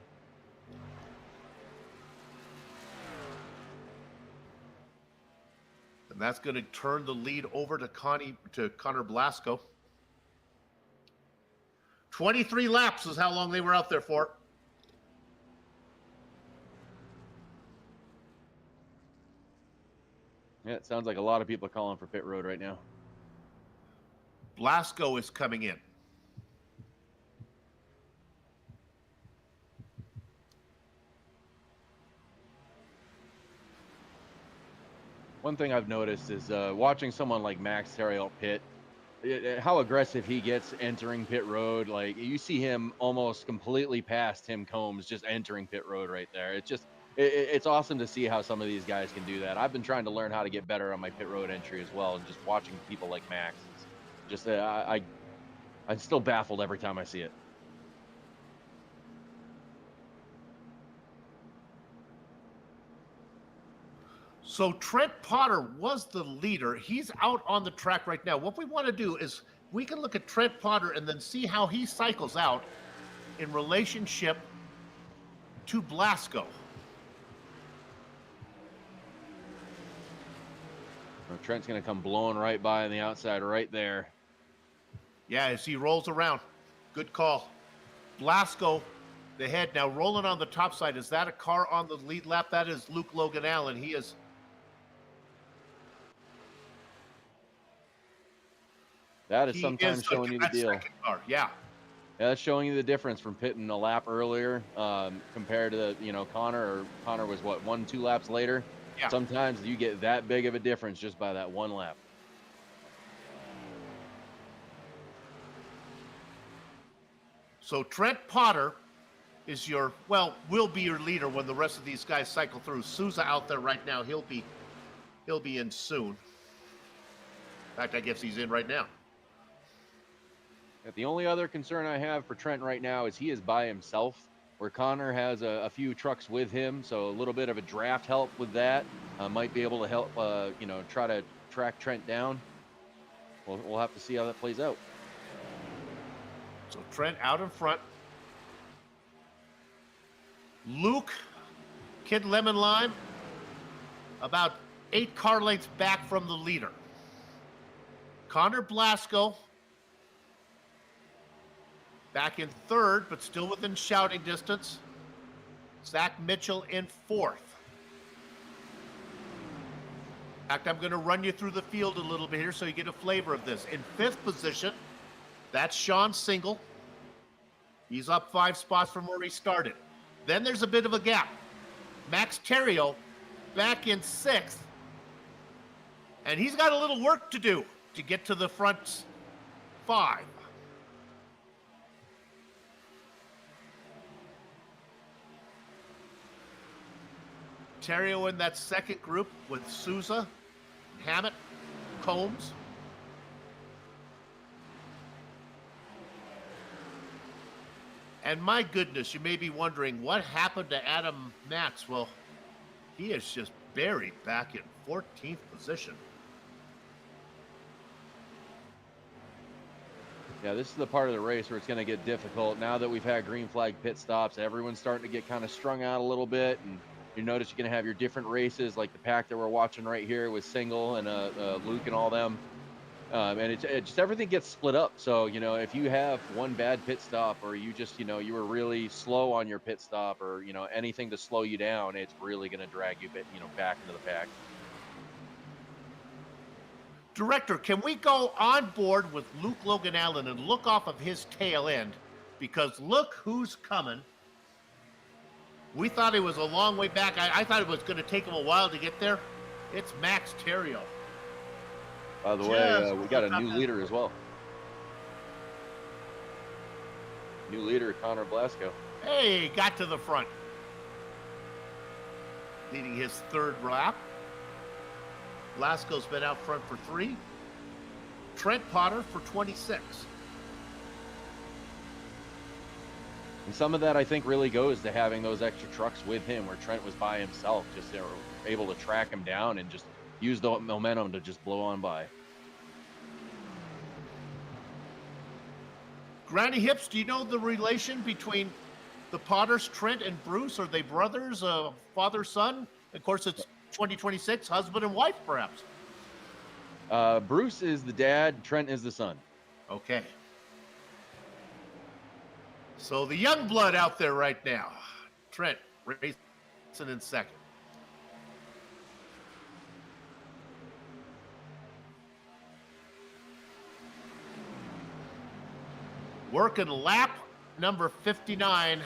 And that's going to turn the lead over to Connor Blasco. 23 laps is how long they were out there for. Yeah, it sounds like a lot of people are calling for pit road right now. Blasco is coming in. One thing I've noticed is watching someone like Max Theriault pit, how aggressive he gets entering pit road. Like, you see him almost completely past Tim Combs just entering pit road right there. It's just, it's awesome to see how some of these guys can do that. I've been trying to learn how to get better on my pit road entry as well, and just watching people like Max, it's just I'm still baffled every time I see it. So Trent Potter was the leader. He's out on the track right now. What we want to do is we can look at Trent Potter and then see how he cycles out in relationship to Blasco. Well, Trent's going to come blowing right by on the outside right there. Yeah, as he rolls around. Good call. Blasco, the head now rolling on the top side. Is that a car on the lead lap? That is Luke Logan Allen. He is... That is sometimes showing you the deal. Car. Yeah. Yeah, that's showing you the difference from pitting a lap earlier compared to Connor. Or Connor was what, 1-2 laps later. Yeah. Sometimes you get that big of a difference just by that one lap. So Trent Potter is your, well, will be your leader when the rest of these guys cycle through. Souza out there right now. He'll be in soon. In fact, I guess he's in right now. The only other concern I have for Trent right now is he is by himself, where Connor has a few trucks with him, so a little bit of a draft help with that might be able to help, try to track Trent down. We'll have to see how that plays out. So Trent out in front. Luke, Kid Lemon Lime, about 8 car lengths back from the leader. Connor Blasco back in third, but still within shouting distance. Zach Mitchell in fourth. In fact, I'm going to run you through the field a little bit here so you get a flavor of this. In fifth position, that's Sean Single. He's up 5 spots from where he started. Then there's a bit of a gap. Max Terrio back in sixth. And he's got a little work to do to get to the front 5. Terrio in that second group with Souza, Hammett, Combs. And my goodness, you may be wondering what happened to Adam Matz. Well, he is just buried back in 14th position. Yeah, this is the part of the race where it's going to get difficult. Now that we've had green flag pit stops, everyone's starting to get kind of strung out a little bit, and you notice you're going to have your different races, like the pack that we're watching right here with Single and Luke and all them. And it just everything gets split up. So, if you have one bad pit stop, or you just, you were really slow on your pit stop, or, anything to slow you down, it's really going to drag you, back into the pack. Director, can we go on board with Luke Logan Allen and look off of his tail end? Because look who's coming. We thought he was a long way back. I thought it was going to take him a while to get there. It's Max Terrio. By the way, we got a new leader as well. New leader, Connor Blasco. Hey, got to the front. Leading his third lap. Blasco's been out front for 3. Trent Potter for 26. And some of that, I think, really goes to having those extra trucks with him, where Trent was by himself, just able to track him down and just use the momentum to just blow on by. Granny Hips, do you know the relation between the Potters, Trent and Bruce? Are they brothers, father, son? Of course, it's 2026, husband and wife, perhaps. Bruce is the dad, Trent is the son. Okay. So the young blood out there right now. Trent racing in second. Working lap number 59,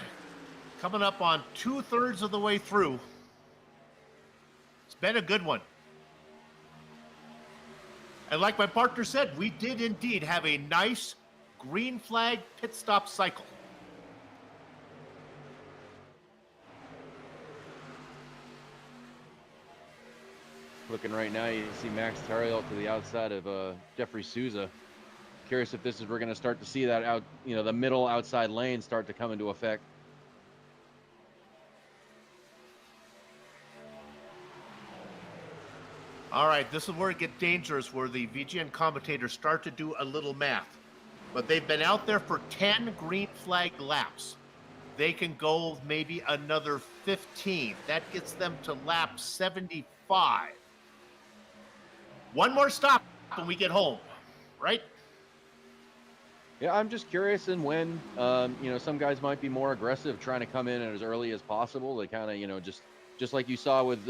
coming up on 2/3 of the way through. It's been a good one. And like my partner said, we did indeed have a nice green flag pit stop cycle. Looking right now, you see Max Terrio to the outside of Jeffrey Souza. Curious if this is we're going to start to see that out, the middle outside lane start to come into effect. All right, this is where it gets dangerous, where the VGN commentators start to do a little math. But they've been out there for 10 green flag laps. They can go maybe another 15. That gets them to lap 75. One more stop when we get home, right? Yeah, I'm just curious in when, some guys might be more aggressive, trying to come in as early as possible. They kind of, just like you saw with,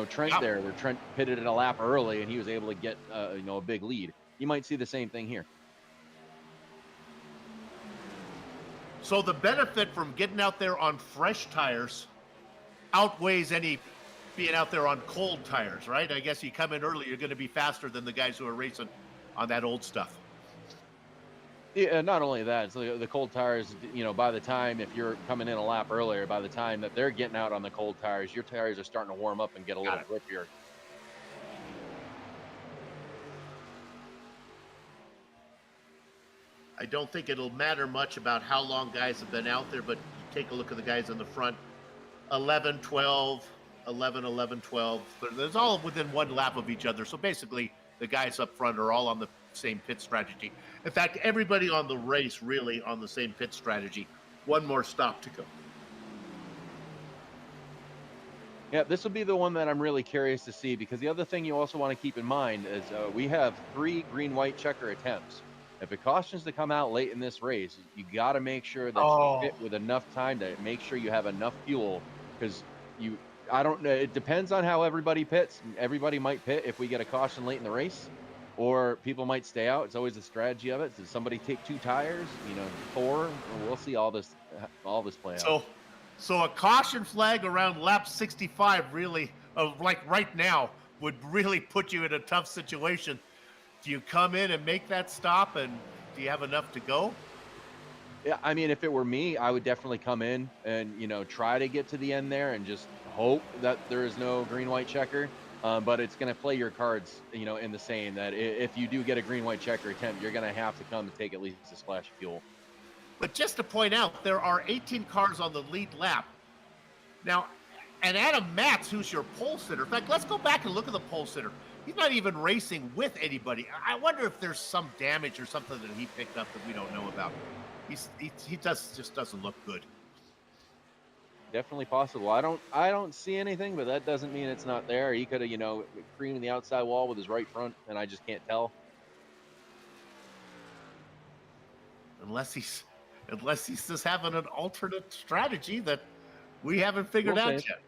Trent there, where Trent pitted in a lap early and he was able to get, a big lead. You might see the same thing here. So the benefit from getting out there on fresh tires outweighs any being out there on cold tires, right? I guess you come in early, you're going to be faster than the guys who are racing on that old stuff. Yeah, not only that, so the cold tires, by the time if you're coming in a lap earlier, by the time that they're getting out on the cold tires, your tires are starting to warm up and get a Got little it. grippier. I don't think it'll matter much about how long guys have been out there, but you take a look at the guys in the front 11, 12, 11, 11, 12. There's all within one lap of each other. So basically, the guys up front are all on the same pit strategy. In fact, everybody on the race really on the same pit strategy. One more stop to go. Yeah, this will be the one that I'm really curious to see because the other thing you also want to keep in mind is we have 3 green-white checker attempts. If it cautions to come out late in this race, you got to make sure that you Oh, pit with enough time to make sure you have enough fuel because you. I don't know. It depends on how everybody pits. Everybody might pit if we get a caution late in the race, or people might stay out. It's always the strategy of it. Does somebody take 2 tires? 4. We'll see all this play out. so so a caution flag around lap 65 really, like right now, would really put you in a tough situation. Do you come in and make that stop, and do you have enough to go? Yeah, I mean, if it were me, I would definitely come in and, try to get to the end there and just hope that there is no green white checker. But it's going to play your cards, in the same that if you do get a green white checker attempt, you're going to have to come and take at least a splash of fuel. But just to point out, there are 18 cars on the lead lap. Now, and Adam Matz, who's your pole sitter, in fact, let's go back and look at the pole sitter. He's not even racing with anybody. I wonder if there's some damage or something that he picked up that we don't know about. Just doesn't look good. Definitely possible. I don't see anything, but that doesn't mean it's not there. He could have, creamed the outside wall with his right front, and I just can't tell. Unless he's unless he's just having an alternate strategy that we haven't figured We'll out save. yet.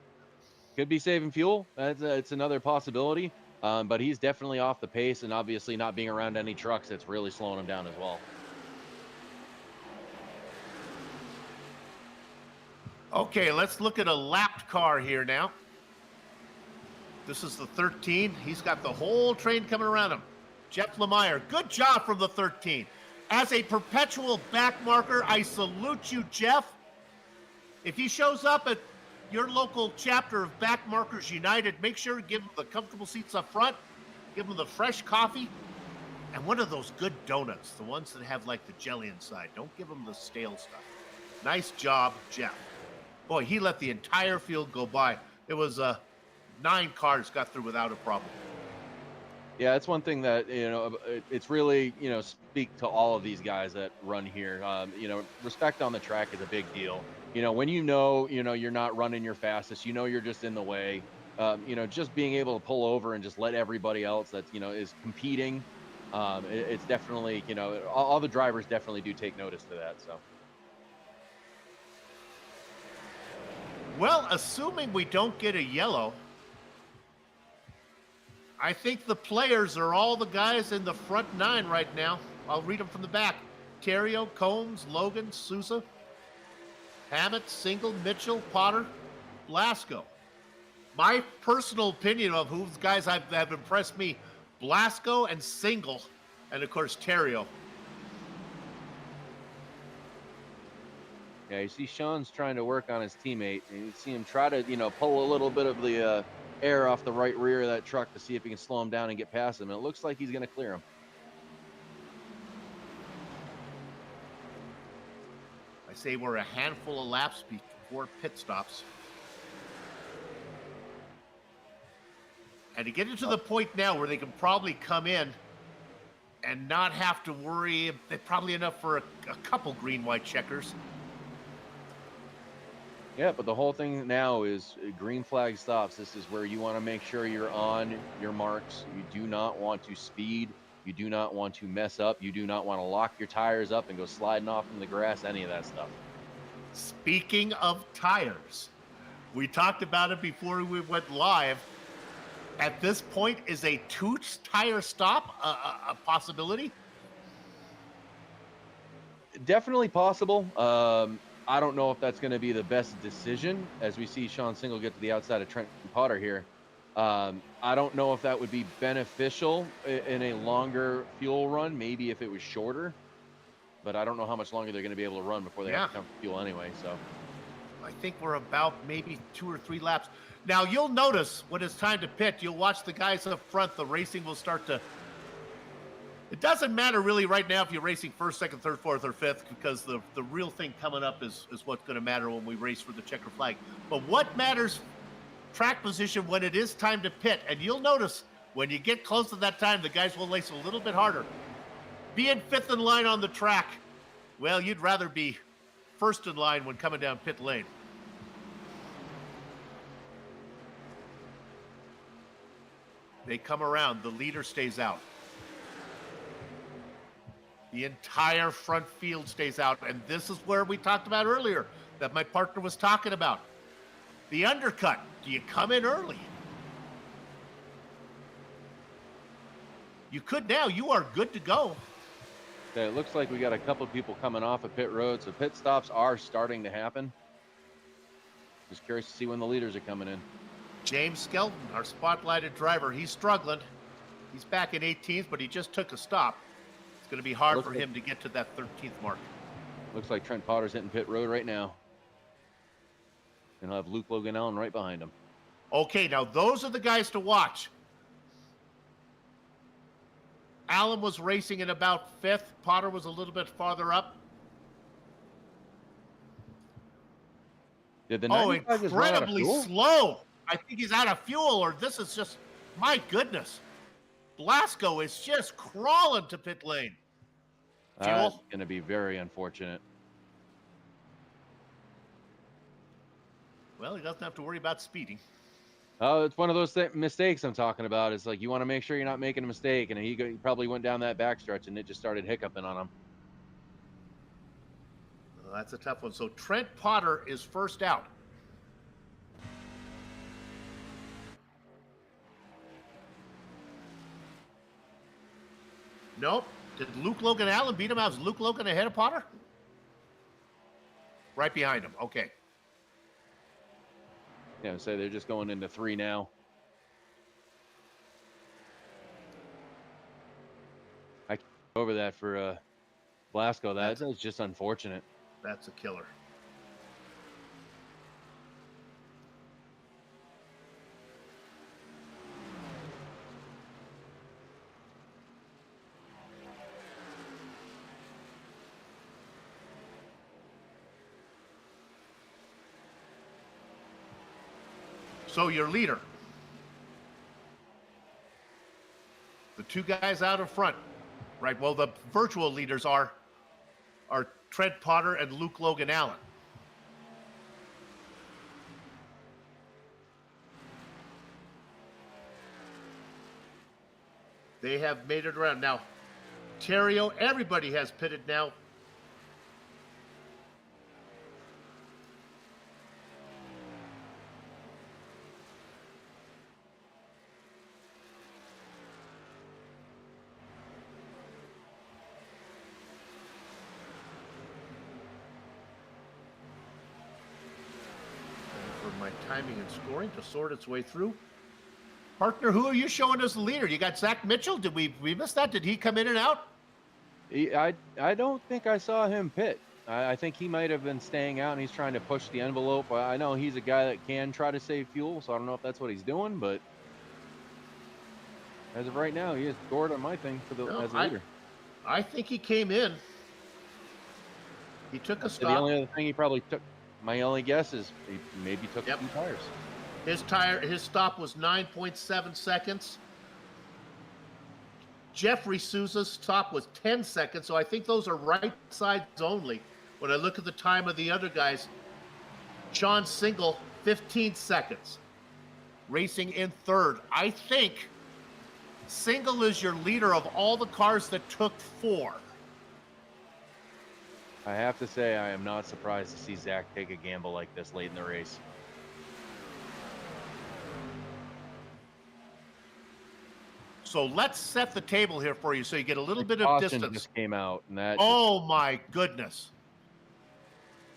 Could be saving fuel. It's another possibility. But he's definitely off the pace, and obviously not being around any trucks, it's really slowing him down as well. Okay, let's look at a lapped car here now. This is the 13. He's got the whole train coming around him. Jeff Lemire, good job from the 13. As a perpetual back marker, I salute you, Jeff. If he shows up at your local chapter of Back Markers United, make sure to give him the comfortable seats up front, give him the fresh coffee, and one of those good donuts, the ones that have like the jelly inside. Don't give him the stale stuff. Nice job, Jeff. Boy, he let the entire field go by. It was 9 cars got through without a problem. Yeah, it's one thing that it's really speak to all of these guys that run here. Respect on the track is a big deal. When you're not running your fastest, you're just in the way. Just being able to pull over and just let everybody else that is competing. It's definitely all the drivers definitely do take notice to that. So. Well, assuming we don't get a yellow, I think the players are all the guys in the front 9 right now. I'll read them from the back. Terrio, Combs, Logan, Sousa, Hammett, Single, Mitchell, Potter, Blasco. My personal opinion of whose guys have impressed me, Blasco and Single, and of course Terrio. Yeah, you see Sean's trying to work on his teammate, and you see him try to, pull a little bit of the air off the right rear of that truck to see if he can slow him down and get past him. And it looks like he's going to clear him. I say we're a handful of laps before pit stops. And to get it to the point now where they can probably come in and not have to worry, they're probably enough for a couple green-white checkers. Yeah, but the whole thing now is green flag stops. This is where you want to make sure you're on your marks. You do not want to speed. You do not want to mess up. You do not want to lock your tires up and go sliding off in the grass, any of that stuff. Speaking of tires, we talked about it before we went live. At this point, is a 2-tire stop a possibility? Definitely possible. I don't know if that's going to be the best decision as we see Sean Single get to the outside of Trent Potter here. I don't know if that would be beneficial in a longer fuel run, maybe if it was shorter. but I don't know how much longer they're going to be able to run before they have to come for fuel anyway. So I think we're about maybe 2 or 3 laps. Now, you'll notice when it's time to pit, you'll watch the guys up front, the racing will start to... It doesn't matter really right now if you're racing first, second, third, fourth, or fifth, because the real thing coming up is what's going to matter when we race for the checker flag. But what matters, track position, when it is time to pit. And you'll notice when you get close to that time, the guys will race a little bit harder. Being fifth in line on the track, well, you'd rather be first in line when coming down pit lane. They come around, the leader stays out. The entire front field stays out, and this is where we talked about earlier that my partner was talking about. The undercut. Do you come in early? You could now. You are good to go. okay, it looks like we got a couple of people coming off of pit road, so pit stops are starting to happen. Just curious to see when the leaders are coming in. James Skelton, our spotlighted driver, he's struggling. He's back in 18th, but he just took a stop. It's going to be hard for him to get to that 13th mark. Looks like Trent Potter's hitting pit road right now. And I'll have Luke Logan Allen right behind him. Okay, now those are the guys to watch. Allen was racing in about 5th. Potter was a little bit farther up. Did the 95 just run out of incredibly fuel? slow. I think he's out of fuel, or this is just, my goodness. Blasco is just crawling to pit lane. That's going to be very unfortunate. Well, he doesn't have to worry about speeding. Oh, it's one of those mistakes I'm talking about. It's like you want to make sure you're not making a mistake, and he probably went down that backstretch, and it just started hiccuping on him. Well, that's a tough one. So Trent Potter is first out. Nope. Did Luke Logan Allen beat him out? Was Luke Logan ahead of Potter? Right behind him. Okay. Yeah, so they're just going into 3 now. I can't get over that for Blasco. That's just unfortunate. That's a killer. So your leader, the 2 guys out in front, right? Well, the virtual leaders are Trent Potter and Luke Logan Allen. They have made it around. Now, Terrio, everybody has pitted now. My timing and scoring to sort its way through. Partner, who are you showing as the leader? You got Zach Mitchell. Did we miss that? Did he come in and out? I don't think I saw him pit. I think he might have been staying out, and he's trying to push the envelope. I know he's a guy that can try to save fuel, so I don't know if that's what he's doing, but as of right now, he is scored on my thing for as a leader. I think he came in. He took a stop. The only other thing he probably took, my only guess is he maybe took a few tires. His stop was 9.7 seconds. Jeffrey Souza's stop was 10 seconds, so I think those are right sides only. When I look at the time of the other guys, Sean Single, 15 seconds, racing in 3rd. I think Single is your leader of all the cars that took 4. I have to say, I am not surprised to see Zach take a gamble like this late in the race. So let's set the table here for you so you get a little bit of distance. Just came out, and that. Oh my goodness.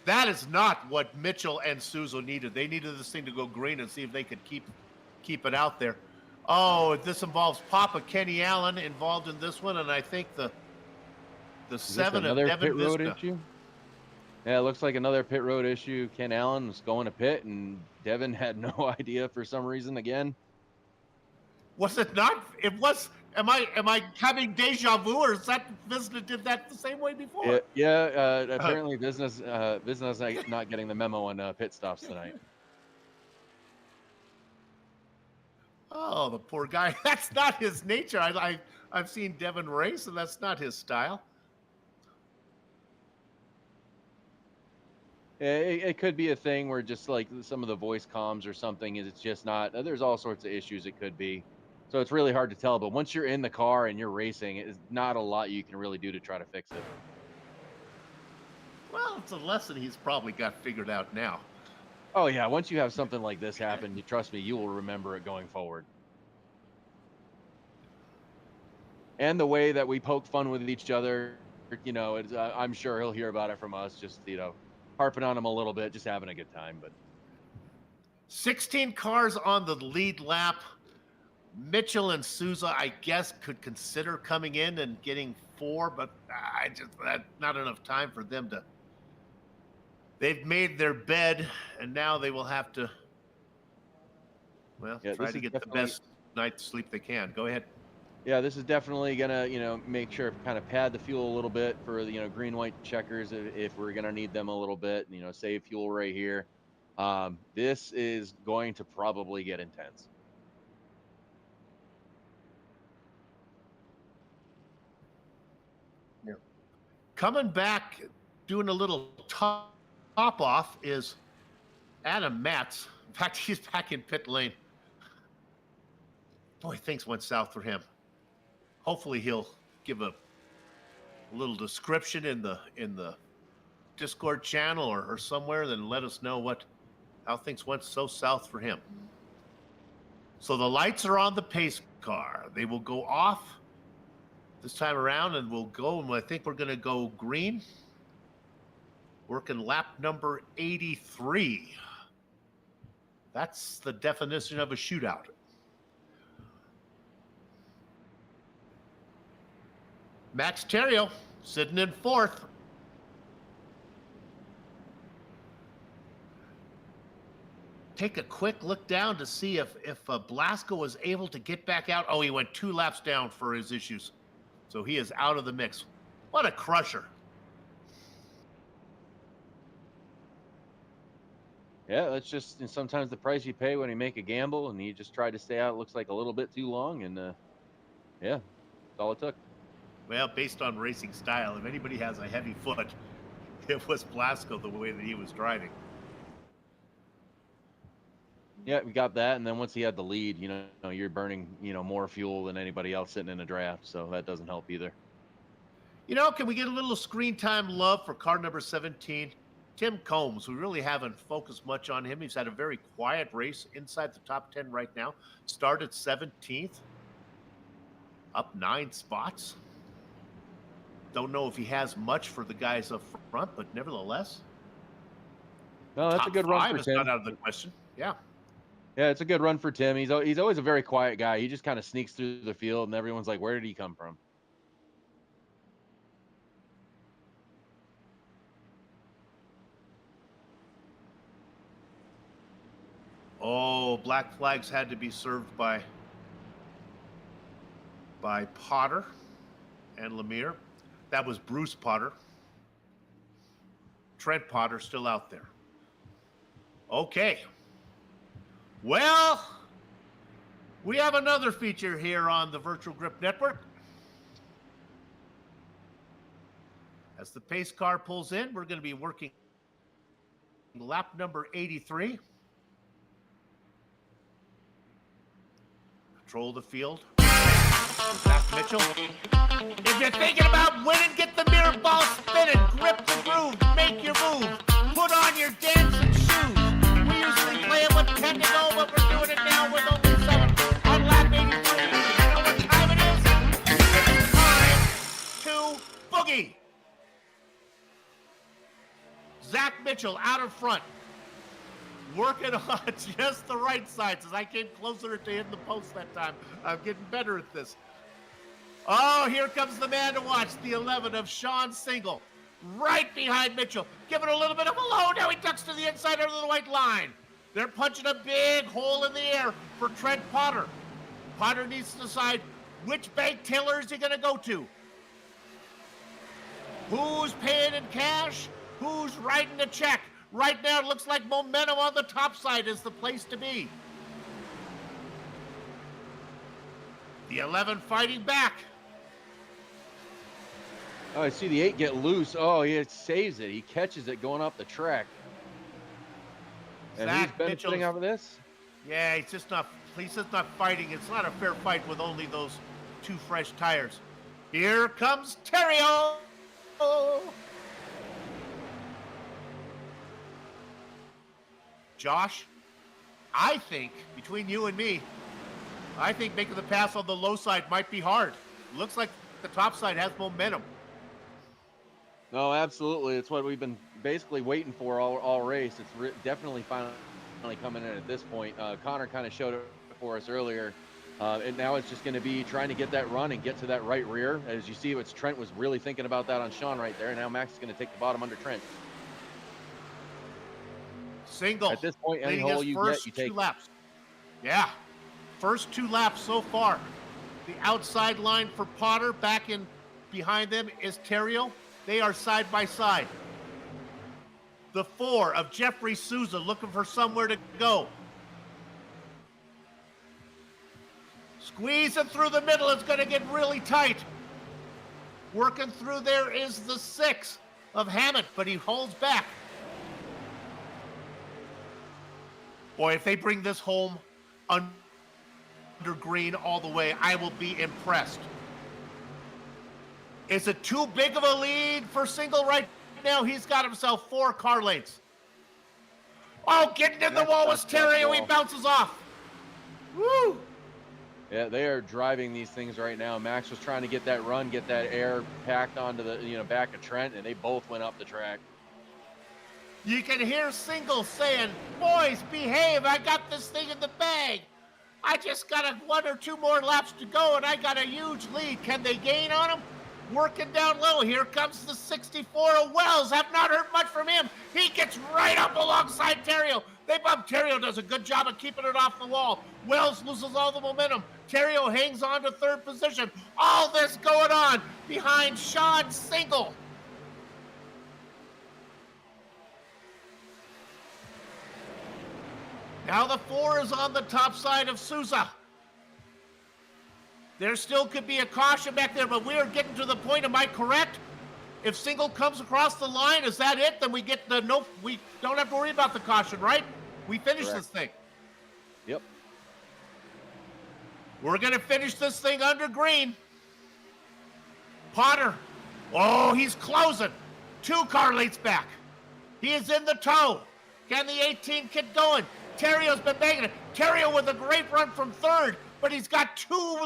That is not what Mitchell and Souza needed. They needed this thing to go green and see if they could keep it out there. Oh, this involves Papa Kenny Allen involved in this one, and I think the the Is this 7 of another Devin pit road Vista. issue? Yeah, it looks like another pit road issue. Ken Allen was going to pit, and Devin had no idea for some reason again. Was it not? It was. Am I having deja vu, or is that Vista did that the same way Yeah, before? yeah. Uh, Apparently, business not getting the memo on pit stops tonight. oh, the poor guy. That's not his nature. I've seen Devin race, and that's not his style. It could be a thing where just like some of the voice comms or something is it's just not. There's all sorts of issues it could be. So it's really hard to tell. But once you're in the car and you're racing, it's not a lot you can really do to try to fix it. Well, it's a lesson he's probably got figured out now. Oh yeah, once you have something like this happen, you trust me, you will remember it going forward. And the way that we poke fun with each other, it's, I'm sure he'll hear about it from us. Just harping on him a little bit, just having a good time. But 16 cars on the lead lap. Mitchell and Souza, I guess, could consider coming in and getting 4, but not enough time for them to. They've made their bed, and now they will have to, try to get the best night's sleep they can. Go ahead. Yeah, this is definitely gonna, make sure kind of pad the fuel a little bit for the, green white checkers if we're gonna need them a little bit. Save fuel right here. This is going to probably get intense. Yeah. Coming back, doing a little top off is Adam Matz. In fact, he's back in pit lane. Boy, things went south for him. Hopefully, he'll give a little description in the Discord channel or somewhere, then let us know how things went so south for him. So the lights are on the pace car. They will go off this time around, and we'll go, and I think we're going to go green. Working lap number 83. That's the definition of a shootout. Max Terrio sitting in 4th. Take a quick look down to see if Blasco was able to get back out. Oh, he went 2 laps down for his issues. So he is out of the mix. What a crusher. Yeah, that's just sometimes the price you pay when you make a gamble, and you just try to stay out. It looks like a little bit too long, and yeah, that's all it took. Well, based on racing style, if anybody has a heavy foot, it was Blasco the way that he was driving. Yeah, we got that, and then once he had the lead, you're burning, more fuel than anybody else sitting in a draft, so that doesn't help either. Can we get a little screen time love for car number 17? Tim Combs. We really haven't focused much on him. He's had a very quiet race inside the top 10 right now. Started 17th, up 9 spots. Don't know if he has much for the guys up front, but nevertheless. No, that's a good run for Tim. Not out of the question. Yeah. Yeah, it's a good run for Tim. He's always a very quiet guy. He just kind of sneaks through the field, and everyone's like, where did he come from? Oh, black flags had to be served by Potter and Lemire. That was Bruce Potter. Trent Potter still out there. Okay. Well, we have another feature here on the Virtual Grip Network. As the pace car pulls in, we're going to be working lap number 83. Control the field. Zach Mitchell. If you're thinking about winning, get the mirror ball spinning. Grip the groove. Make your move. Put on your dancing shoes. We usually play it with 10 to go, but we're doing it now with only 7 on lap 83. You know what time it is? It's time to boogie. Zach Mitchell out in front. Working on just the right side. As I came closer to hitting the post that time, I'm getting better at this. Oh, here comes the man to watch, the 11 of Sean Single, right behind Mitchell, giving a little bit of a low. Now he ducks to the inside under the white line. They're punching a big hole in the air for Trent Potter. Potter needs to decide which bank teller is he going to go to. Who's paying in cash? Who's writing a check? Right now, it looks like momentum on the top side is the place to be. The 11 fighting back. Oh, I see the 8 get loose. Oh, he saves it. He catches it going up the track. And Zach who's benefiting off of this? Yeah, he's just not fighting. It's not a fair fight with only those 2 fresh tires. Here comes Terrio. Josh, I think, between you and me, I think making the pass on the low side might be hard. Looks like the top side has momentum. No, absolutely. It's what we've been basically waiting for all race. It's definitely finally coming in at this point. Connor kind of showed it for us earlier. And now it's just going to be trying to get that run and get to that right rear. As you see, Trent was really thinking about that on Sean right there. And now Max is going to take the bottom under Trent. Single. At this point, any hole you get, you take. 2 laps. Yeah. First 2 laps so far. The outside line for Potter, back in behind them is Terrio. They are side by side. The 4 of Jeffrey Souza looking for somewhere to go. Squeezing through the middle, it's going to get really tight. Working through there is the 6 of Hammett, but he holds back. Boy, if they bring this home under green all the way, I will be impressed. Is it too big of a lead for Single right now? He's got himself 4 car lengths. Oh, getting in the wall with Terrio. He bounces off. Woo! Yeah, they are driving these things right now. Max was trying to get that run, get that air packed onto the back of Trent, and they both went up the track. You can hear Single saying, "Boys, behave. I got this thing in the bag. I just got 1 or 2 more laps to go, and I got a huge lead. Can they gain on him?" Working down low. Here comes the 64 of Wells. Have not heard much from him. He gets right up alongside Terrio. They bump. Terrio does a good job of keeping it off the wall. Wells loses all the momentum. Terrio hangs on to 3rd position. All this going on behind Sean Single. Now the 4 is on the top side of Souza. There still could be a caution back there, but we are getting to the point, am I correct? If Single comes across the line, is that it? Then we get we don't have to worry about the caution, right? We finish this thing. Yep. We're going to finish this thing under green. Potter. Oh, he's closing. 2 car lengths back. He is in the tow. Can the 18 get going? Terrio's been banging it. Terrio with a great run from 3rd, but he's got too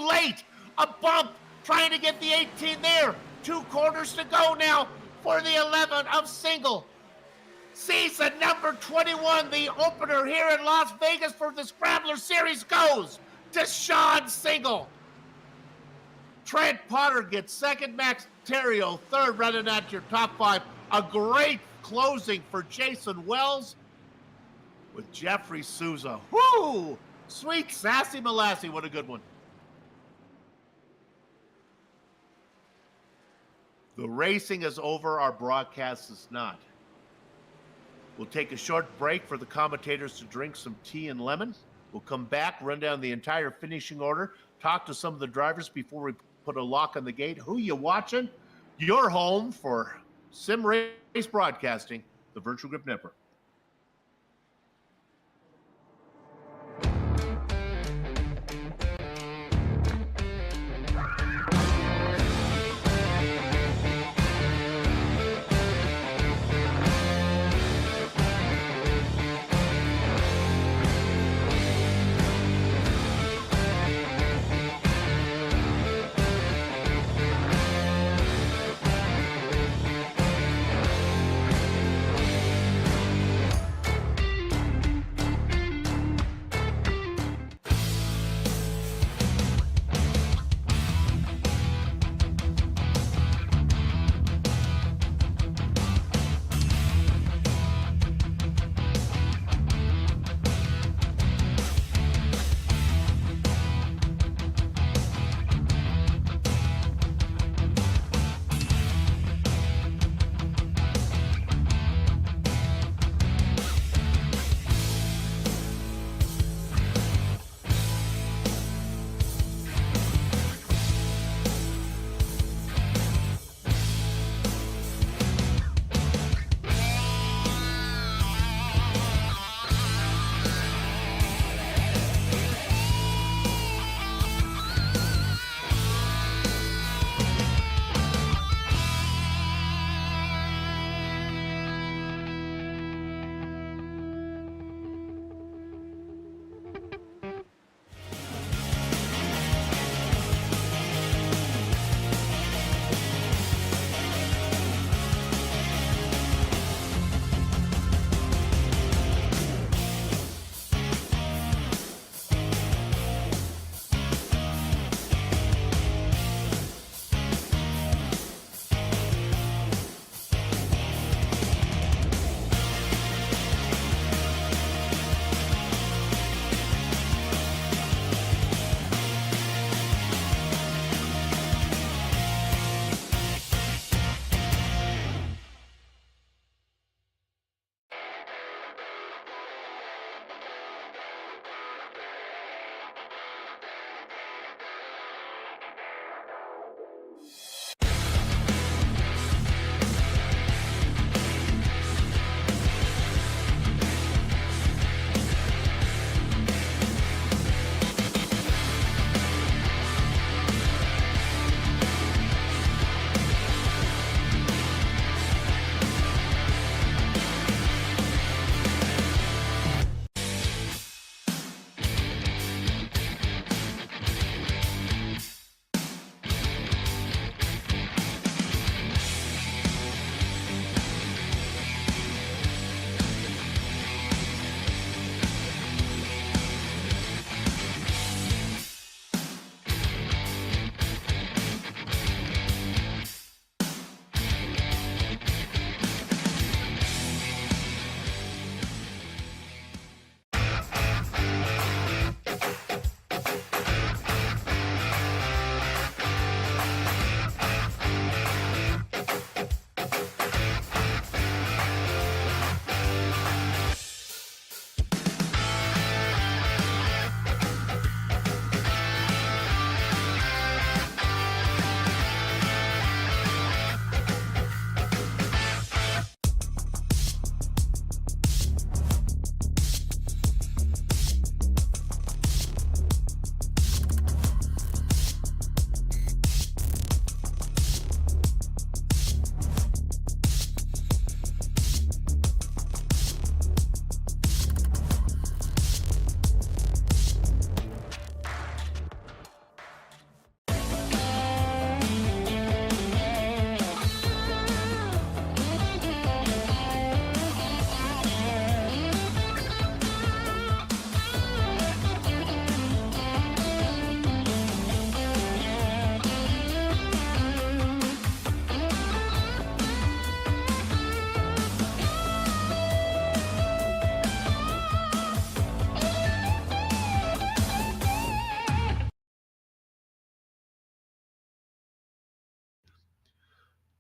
late. A bump trying to get the 18 there. 2 corners to go now for the 11 of Single. Season number 21, the opener here in Las Vegas for the Scrambler Series goes to Sean Single. Trent Potter gets 2nd, Max Terrio 3rd, running at your top 5. A great closing for Jason Wells with Jeffrey Souza. Whoo! Sweet sassy molassie, what a good one. The racing is over, our broadcast is not. We'll take a short break for the commentators to drink some tea and lemon. We'll come back, run down the entire finishing order, talk to some of the drivers before we put a lock on the gate. Who you watching? Your home for Sim Race Broadcasting, the Virtual Grip Network.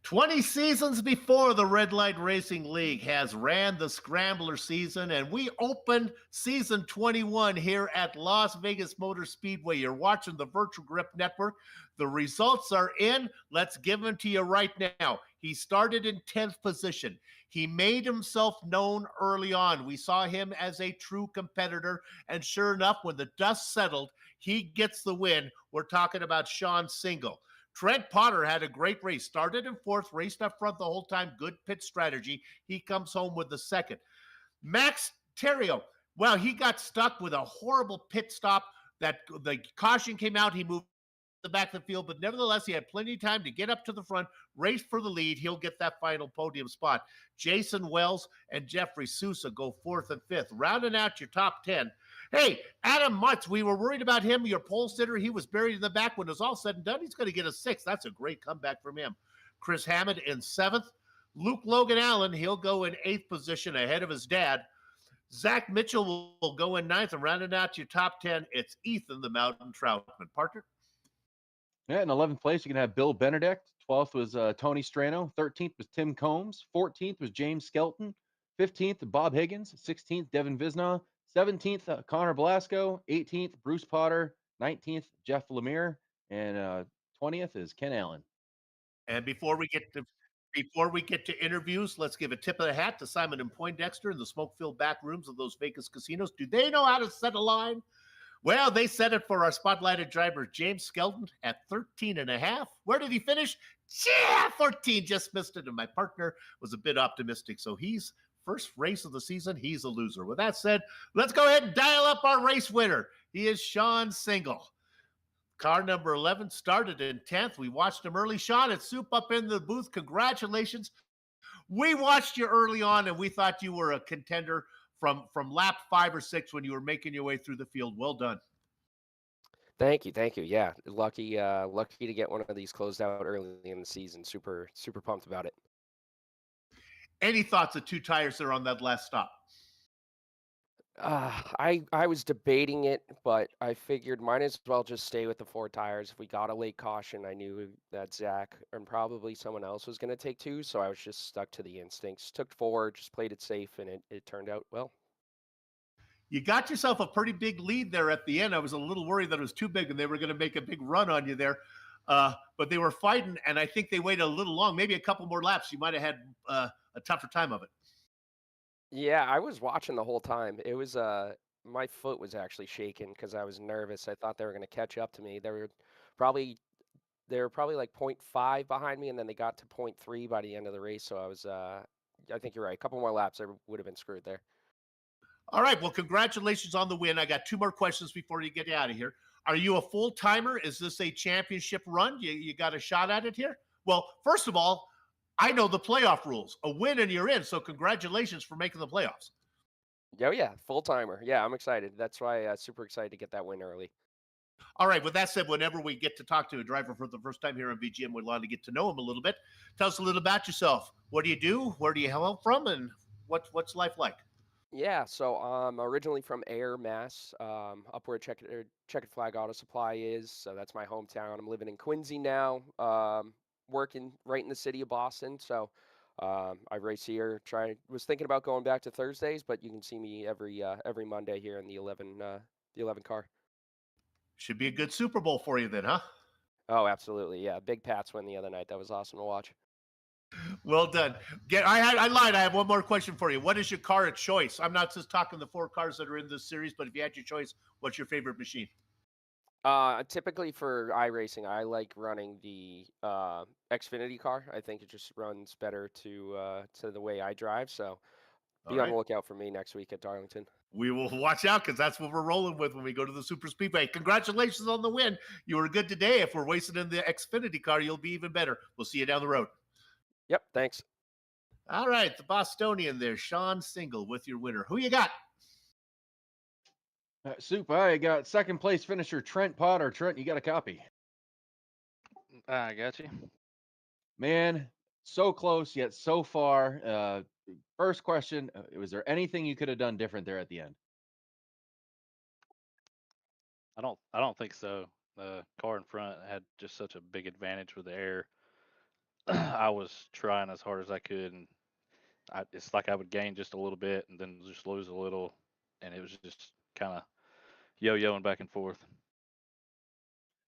20 seasons before the Red Light Racing League has ran the Scrambler season, and we opened season 21 here at Las Vegas Motor Speedway. You're watching the Virtual Grip Network. The results are in. Let's give them to you right now. He started in 10th position. He made himself known early on. We saw him as a true competitor, and sure enough, when the dust settled, he gets the win. We're talking about Sean Single. Trent Potter had a great race, started in fourth, raced up front the whole time, good pit strategy. He comes home with the second. Max Terrio, well, he got stuck with a horrible pit stop. That the caution came out, he moved the back of the field, but nevertheless, he had plenty of time to get up to the front, race for the lead. He'll get that final podium spot. Jason Wells and Jeffrey Sousa go fourth and fifth, rounding out your top 10. Hey, Adam Mutz, we were worried about him, your pole sitter. He was buried in the back. When it was all said and done, he's going to get a sixth. That's a great comeback from him. Chris Hammond in seventh. Luke Logan Allen, he'll go in eighth position ahead of his dad. Zach Mitchell will go in ninth, and rounding out your top 10, it's Ethan the Mountain Troutman. Partner? Yeah, in 11th place, you can have Bill Benedict. 12th was Tony Strano. 13th was Tim Combs. 14th was James Skelton. 15th, Bob Higgins. 16th, Devin Visna. 17th, Connor Blasco. 18th, Bruce Potter. 19th, Jeff Lemire. And 20th is Ken Allen. And before we get to interviews, let's give a tip of the hat to Simon and Poindexter in the smoke-filled back rooms of those Vegas casinos. Do they know how to set a line? Well, they set it for our spotlighted driver, James Skelton, at 13 and a half. Where did he finish? Yeah, 14, just missed it. And my partner was a bit optimistic. So he's first race of the season. He's a loser. With that said, let's go ahead and dial up our race winner. He is Sean Single. Car number 11 started in 10th. We watched him early. Sean, it's Soup up in the booth. Congratulations. We watched you early on, and we thought you were a contender from lap 5 or 6 when you were making your way through the field. Well done. Thank you. Yeah, lucky to get one of these closed out early in the season. Super pumped about it. Any thoughts of two tires there on that last stop? I was debating it, but I figured might as well just stay with the 4 tires. If we got a late caution, I knew that Zach and probably someone else was going to take 2, so I was just stuck to the instincts. Took 4, just played it safe, and it turned out well. You got yourself a pretty big lead there at the end. I was a little worried that it was too big and they were going to make a big run on you there. But they were fighting, and I think they waited a little long, maybe a couple more laps. You might have had a tougher time of it. Yeah, I was watching the whole time. It was my foot was actually shaking because I was nervous. I thought they were going to catch up to me. Probably they were probably like 0.5 behind me, and then they got to 0.3 by the end of the race. So I was I think you're right. A couple more laps, I would have been screwed there. All right. Well, congratulations on the win. I got 2 more questions before you get out of here. Are you a full timer? Is this a championship run? You got a shot at it here? Well, first of all, I know the playoff rules. A win and you're in. So congratulations for making the playoffs. Oh yeah, full timer. Yeah, I'm excited. That's why super excited to get that win early. All right. With that said, whenever we get to talk to a driver for the first time here on VGM, we'd love to get to know him a little bit. Tell us a little about yourself. What do you do? Where do you hail from? And what's life like? Yeah, so I'm originally from Air, Mass, up where Checkered Flag Auto Supply is. So that's my hometown. I'm living in Quincy now, working right in the city of Boston. So I race here. Was thinking about going back to Thursdays, but you can see me every Monday here in the 11 car. Should be a good Super Bowl for you then, huh? Oh, absolutely. Yeah, big Pats win the other night. That was awesome to watch. Well done. I lied. I have one more question for you. What is your car of choice? I'm not just talking the 4 cars that are in this series, but if you had your choice, what's your favorite machine? Typically for iRacing, I like running the Xfinity car. I think it just runs better to the way I drive. So be on the lookout for me next week at Darlington. We will watch out because that's what we're rolling with when we go to the Super Speedway. Congratulations on the win. You were good today. If we're wasting in the Xfinity car, you'll be even better. We'll see you down the road. Yep, thanks. All right, the Bostonian there, Sean Single with your winner. Who you got? Soup, I got second place finisher Trent Potter. Trent, you got a copy. I got you. Man, so close yet so far. First question, was there anything you could have done different there at the end? I don't think so. The car in front had just such a big advantage with the air. I was trying as hard as I could, and it's like I would gain just a little bit and then just lose a little, and it was just kind of yo-yoing back and forth.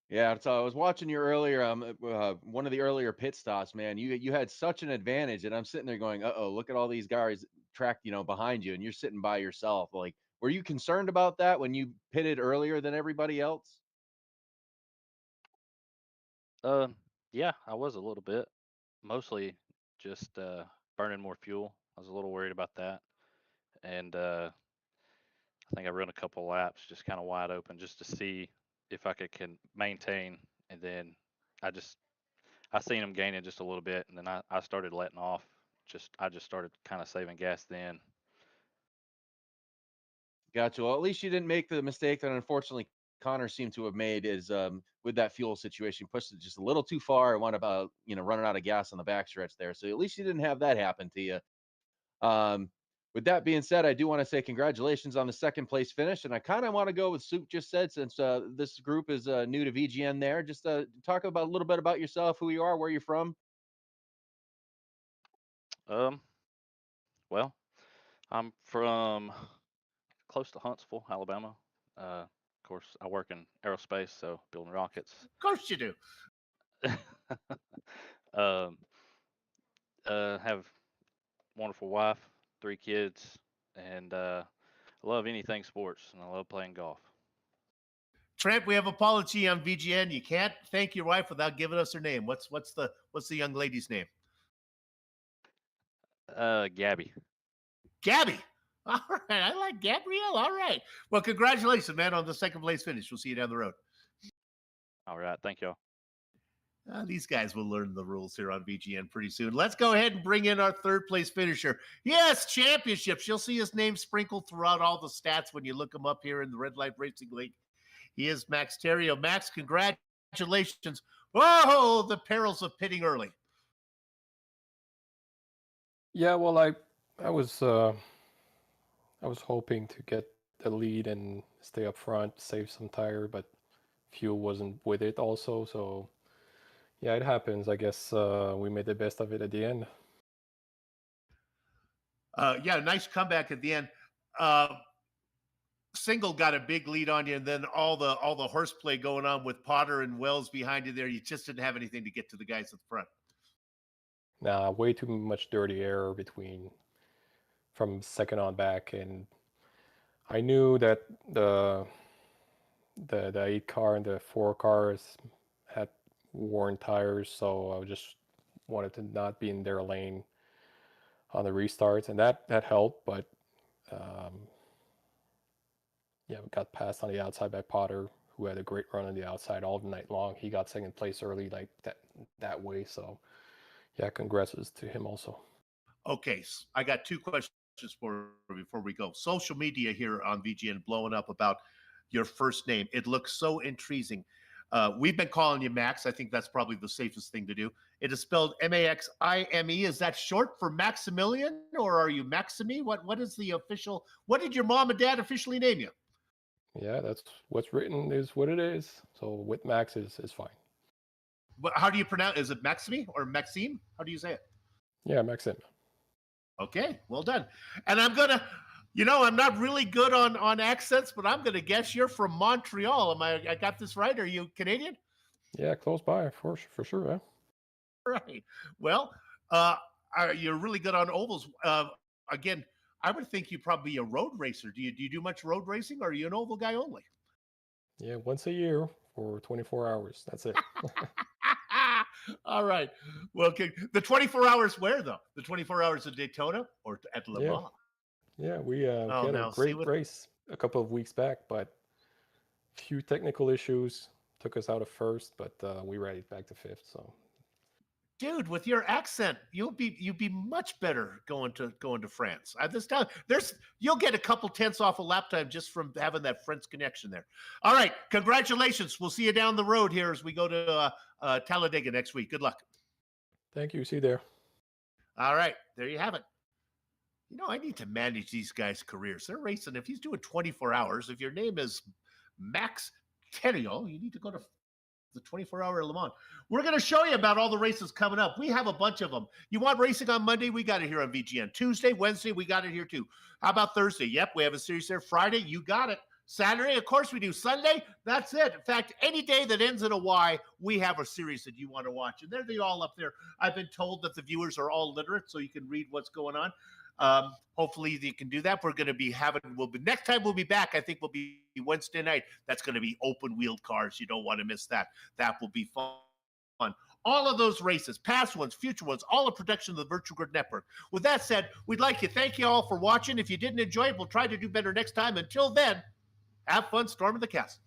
Yeah, so I was watching your earlier, one of the earlier pit stops, man. You had such an advantage, and I'm sitting there going, "Uh-oh, look at all these guys tracked, behind you, and you're sitting by yourself." Like, were you concerned about that when you pitted earlier than everybody else? Um, yeah, I was a little bit, mostly just burning more fuel. I was a little worried about that, and I think I run a couple laps just kind of wide open just to see if I can maintain, and then I just I seen him gaining just a little bit, and then I started letting off. I just started kind of saving gas then. Gotcha. Well, at least you didn't make the mistake that unfortunately Connor seemed to have made is with that fuel situation, pushed it just a little too far and wound up running out of gas on the backstretch there. So at least you didn't have that happen to you. Um, with that being said, I do want to say congratulations on the second place finish, and I kind of want to go with Soup just said since this group is new to VGN. There, just talk about a little bit about yourself, who you are, where you're from. Um, well, I'm from close to Huntsville, Alabama. Of course, I work in aerospace, so building rockets. Of course you do. um, have wonderful wife, 3 kids, and I love anything sports, and I love playing golf. Trent, we have apology on VGN. You can't thank your wife without giving us her name. What's the young lady's name? Gabby. Gabby. All right. I like Gabrielle. All right. Well, congratulations, man, on the second place finish. We'll see you down the road. All right, thank y'all. These guys will learn the rules here on VGN pretty soon. Let's go ahead and bring in our third place finisher. Yes, championships. You'll see his name sprinkled throughout all the stats when you look him up here in the Red Light Racing League. He is Max Terrio. Max, congratulations. Oh, the perils of pitting early. Yeah, well, I was hoping to get the lead and stay up front, save some tire, but fuel wasn't with it also. So yeah, it happens. I guess we made the best of it at the end. Yeah, nice comeback at the end. Single got a big lead on you, and then all the horseplay going on with Potter and Wells behind you there. You just didn't have anything to get to the guys at the front. Nah, way too much dirty air from second on back, and I knew that the 8 car and the 4 cars had worn tires, so I just wanted to not be in their lane on the restarts, and that helped. But yeah, we got passed on the outside by Potter, who had a great run on the outside all night long. He got second place early, like that way. So yeah, congrats to him also. Okay, I got 2 questions before we go. Social media here on VGN blowing up about your first name. It looks so intriguing. We've been calling you Max. I think that's probably the safest thing to do. It is spelled Maxime. Is that short for Maximilian, or are you Maxime? What is the official? What did your mom and dad officially name you? Yeah, that's what's written is what it is. So with Max is fine. But how do you pronounce? Is it Maxime or Maxime? How do you say it? Yeah, Maxim. Okay, well done. And I'm gonna, I'm not really good on accents, but I'm gonna guess you're from Montreal. I got this right? Are you Canadian? Yeah, close by for sure. Yeah. Right. Well, you're really good on ovals. Again, I would think you'd probably be a road racer. Do you do much road racing, or are you an oval guy only? Yeah, once a year for 24 hours. That's it. All right. Well, okay. The 24 hours where though? The 24 hours of Daytona or at Le Mans? Yeah, we Oh, had a now great race a couple of weeks back, but few technical issues took us out of first, but we rallied back to fifth. So, dude, with your accent, you'll be much better going to France. This time, you'll get a couple tenths off a lap time just from having that French connection there. All right, congratulations. We'll see you down the road here as we go to Talladega next week. Good luck. Thank you. See you there. All right, there you have it. I need to manage these guys' careers. They're racing. If he's doing 24 hours, if your name is Max Terrio, you need to go to the 24-hour Le Mans. We're going to show you about all the races coming up. We have a bunch of them. You want racing on Monday? We got it here on VGN. Tuesday, Wednesday, we got it here too. How about Thursday? Yep, we have a series there. Friday, you got it. Saturday, of course we do. Sunday, that's it. In fact, any day that ends in a Y, we have a series that you want to watch. And they're all up there. I've been told that the viewers are all literate, so you can read what's going on. Hopefully you can do that. We're going to be next time we'll be back. I think we'll be Wednesday night. That's going to be open wheeled cars. You don't want to miss that. That will be fun. All of those races, past ones, future ones, all a production of the Virtual Grid Network. With that said, we'd like to thank you all for watching. If you didn't enjoy it, we'll try to do better next time. Until then, have fun storming the castle.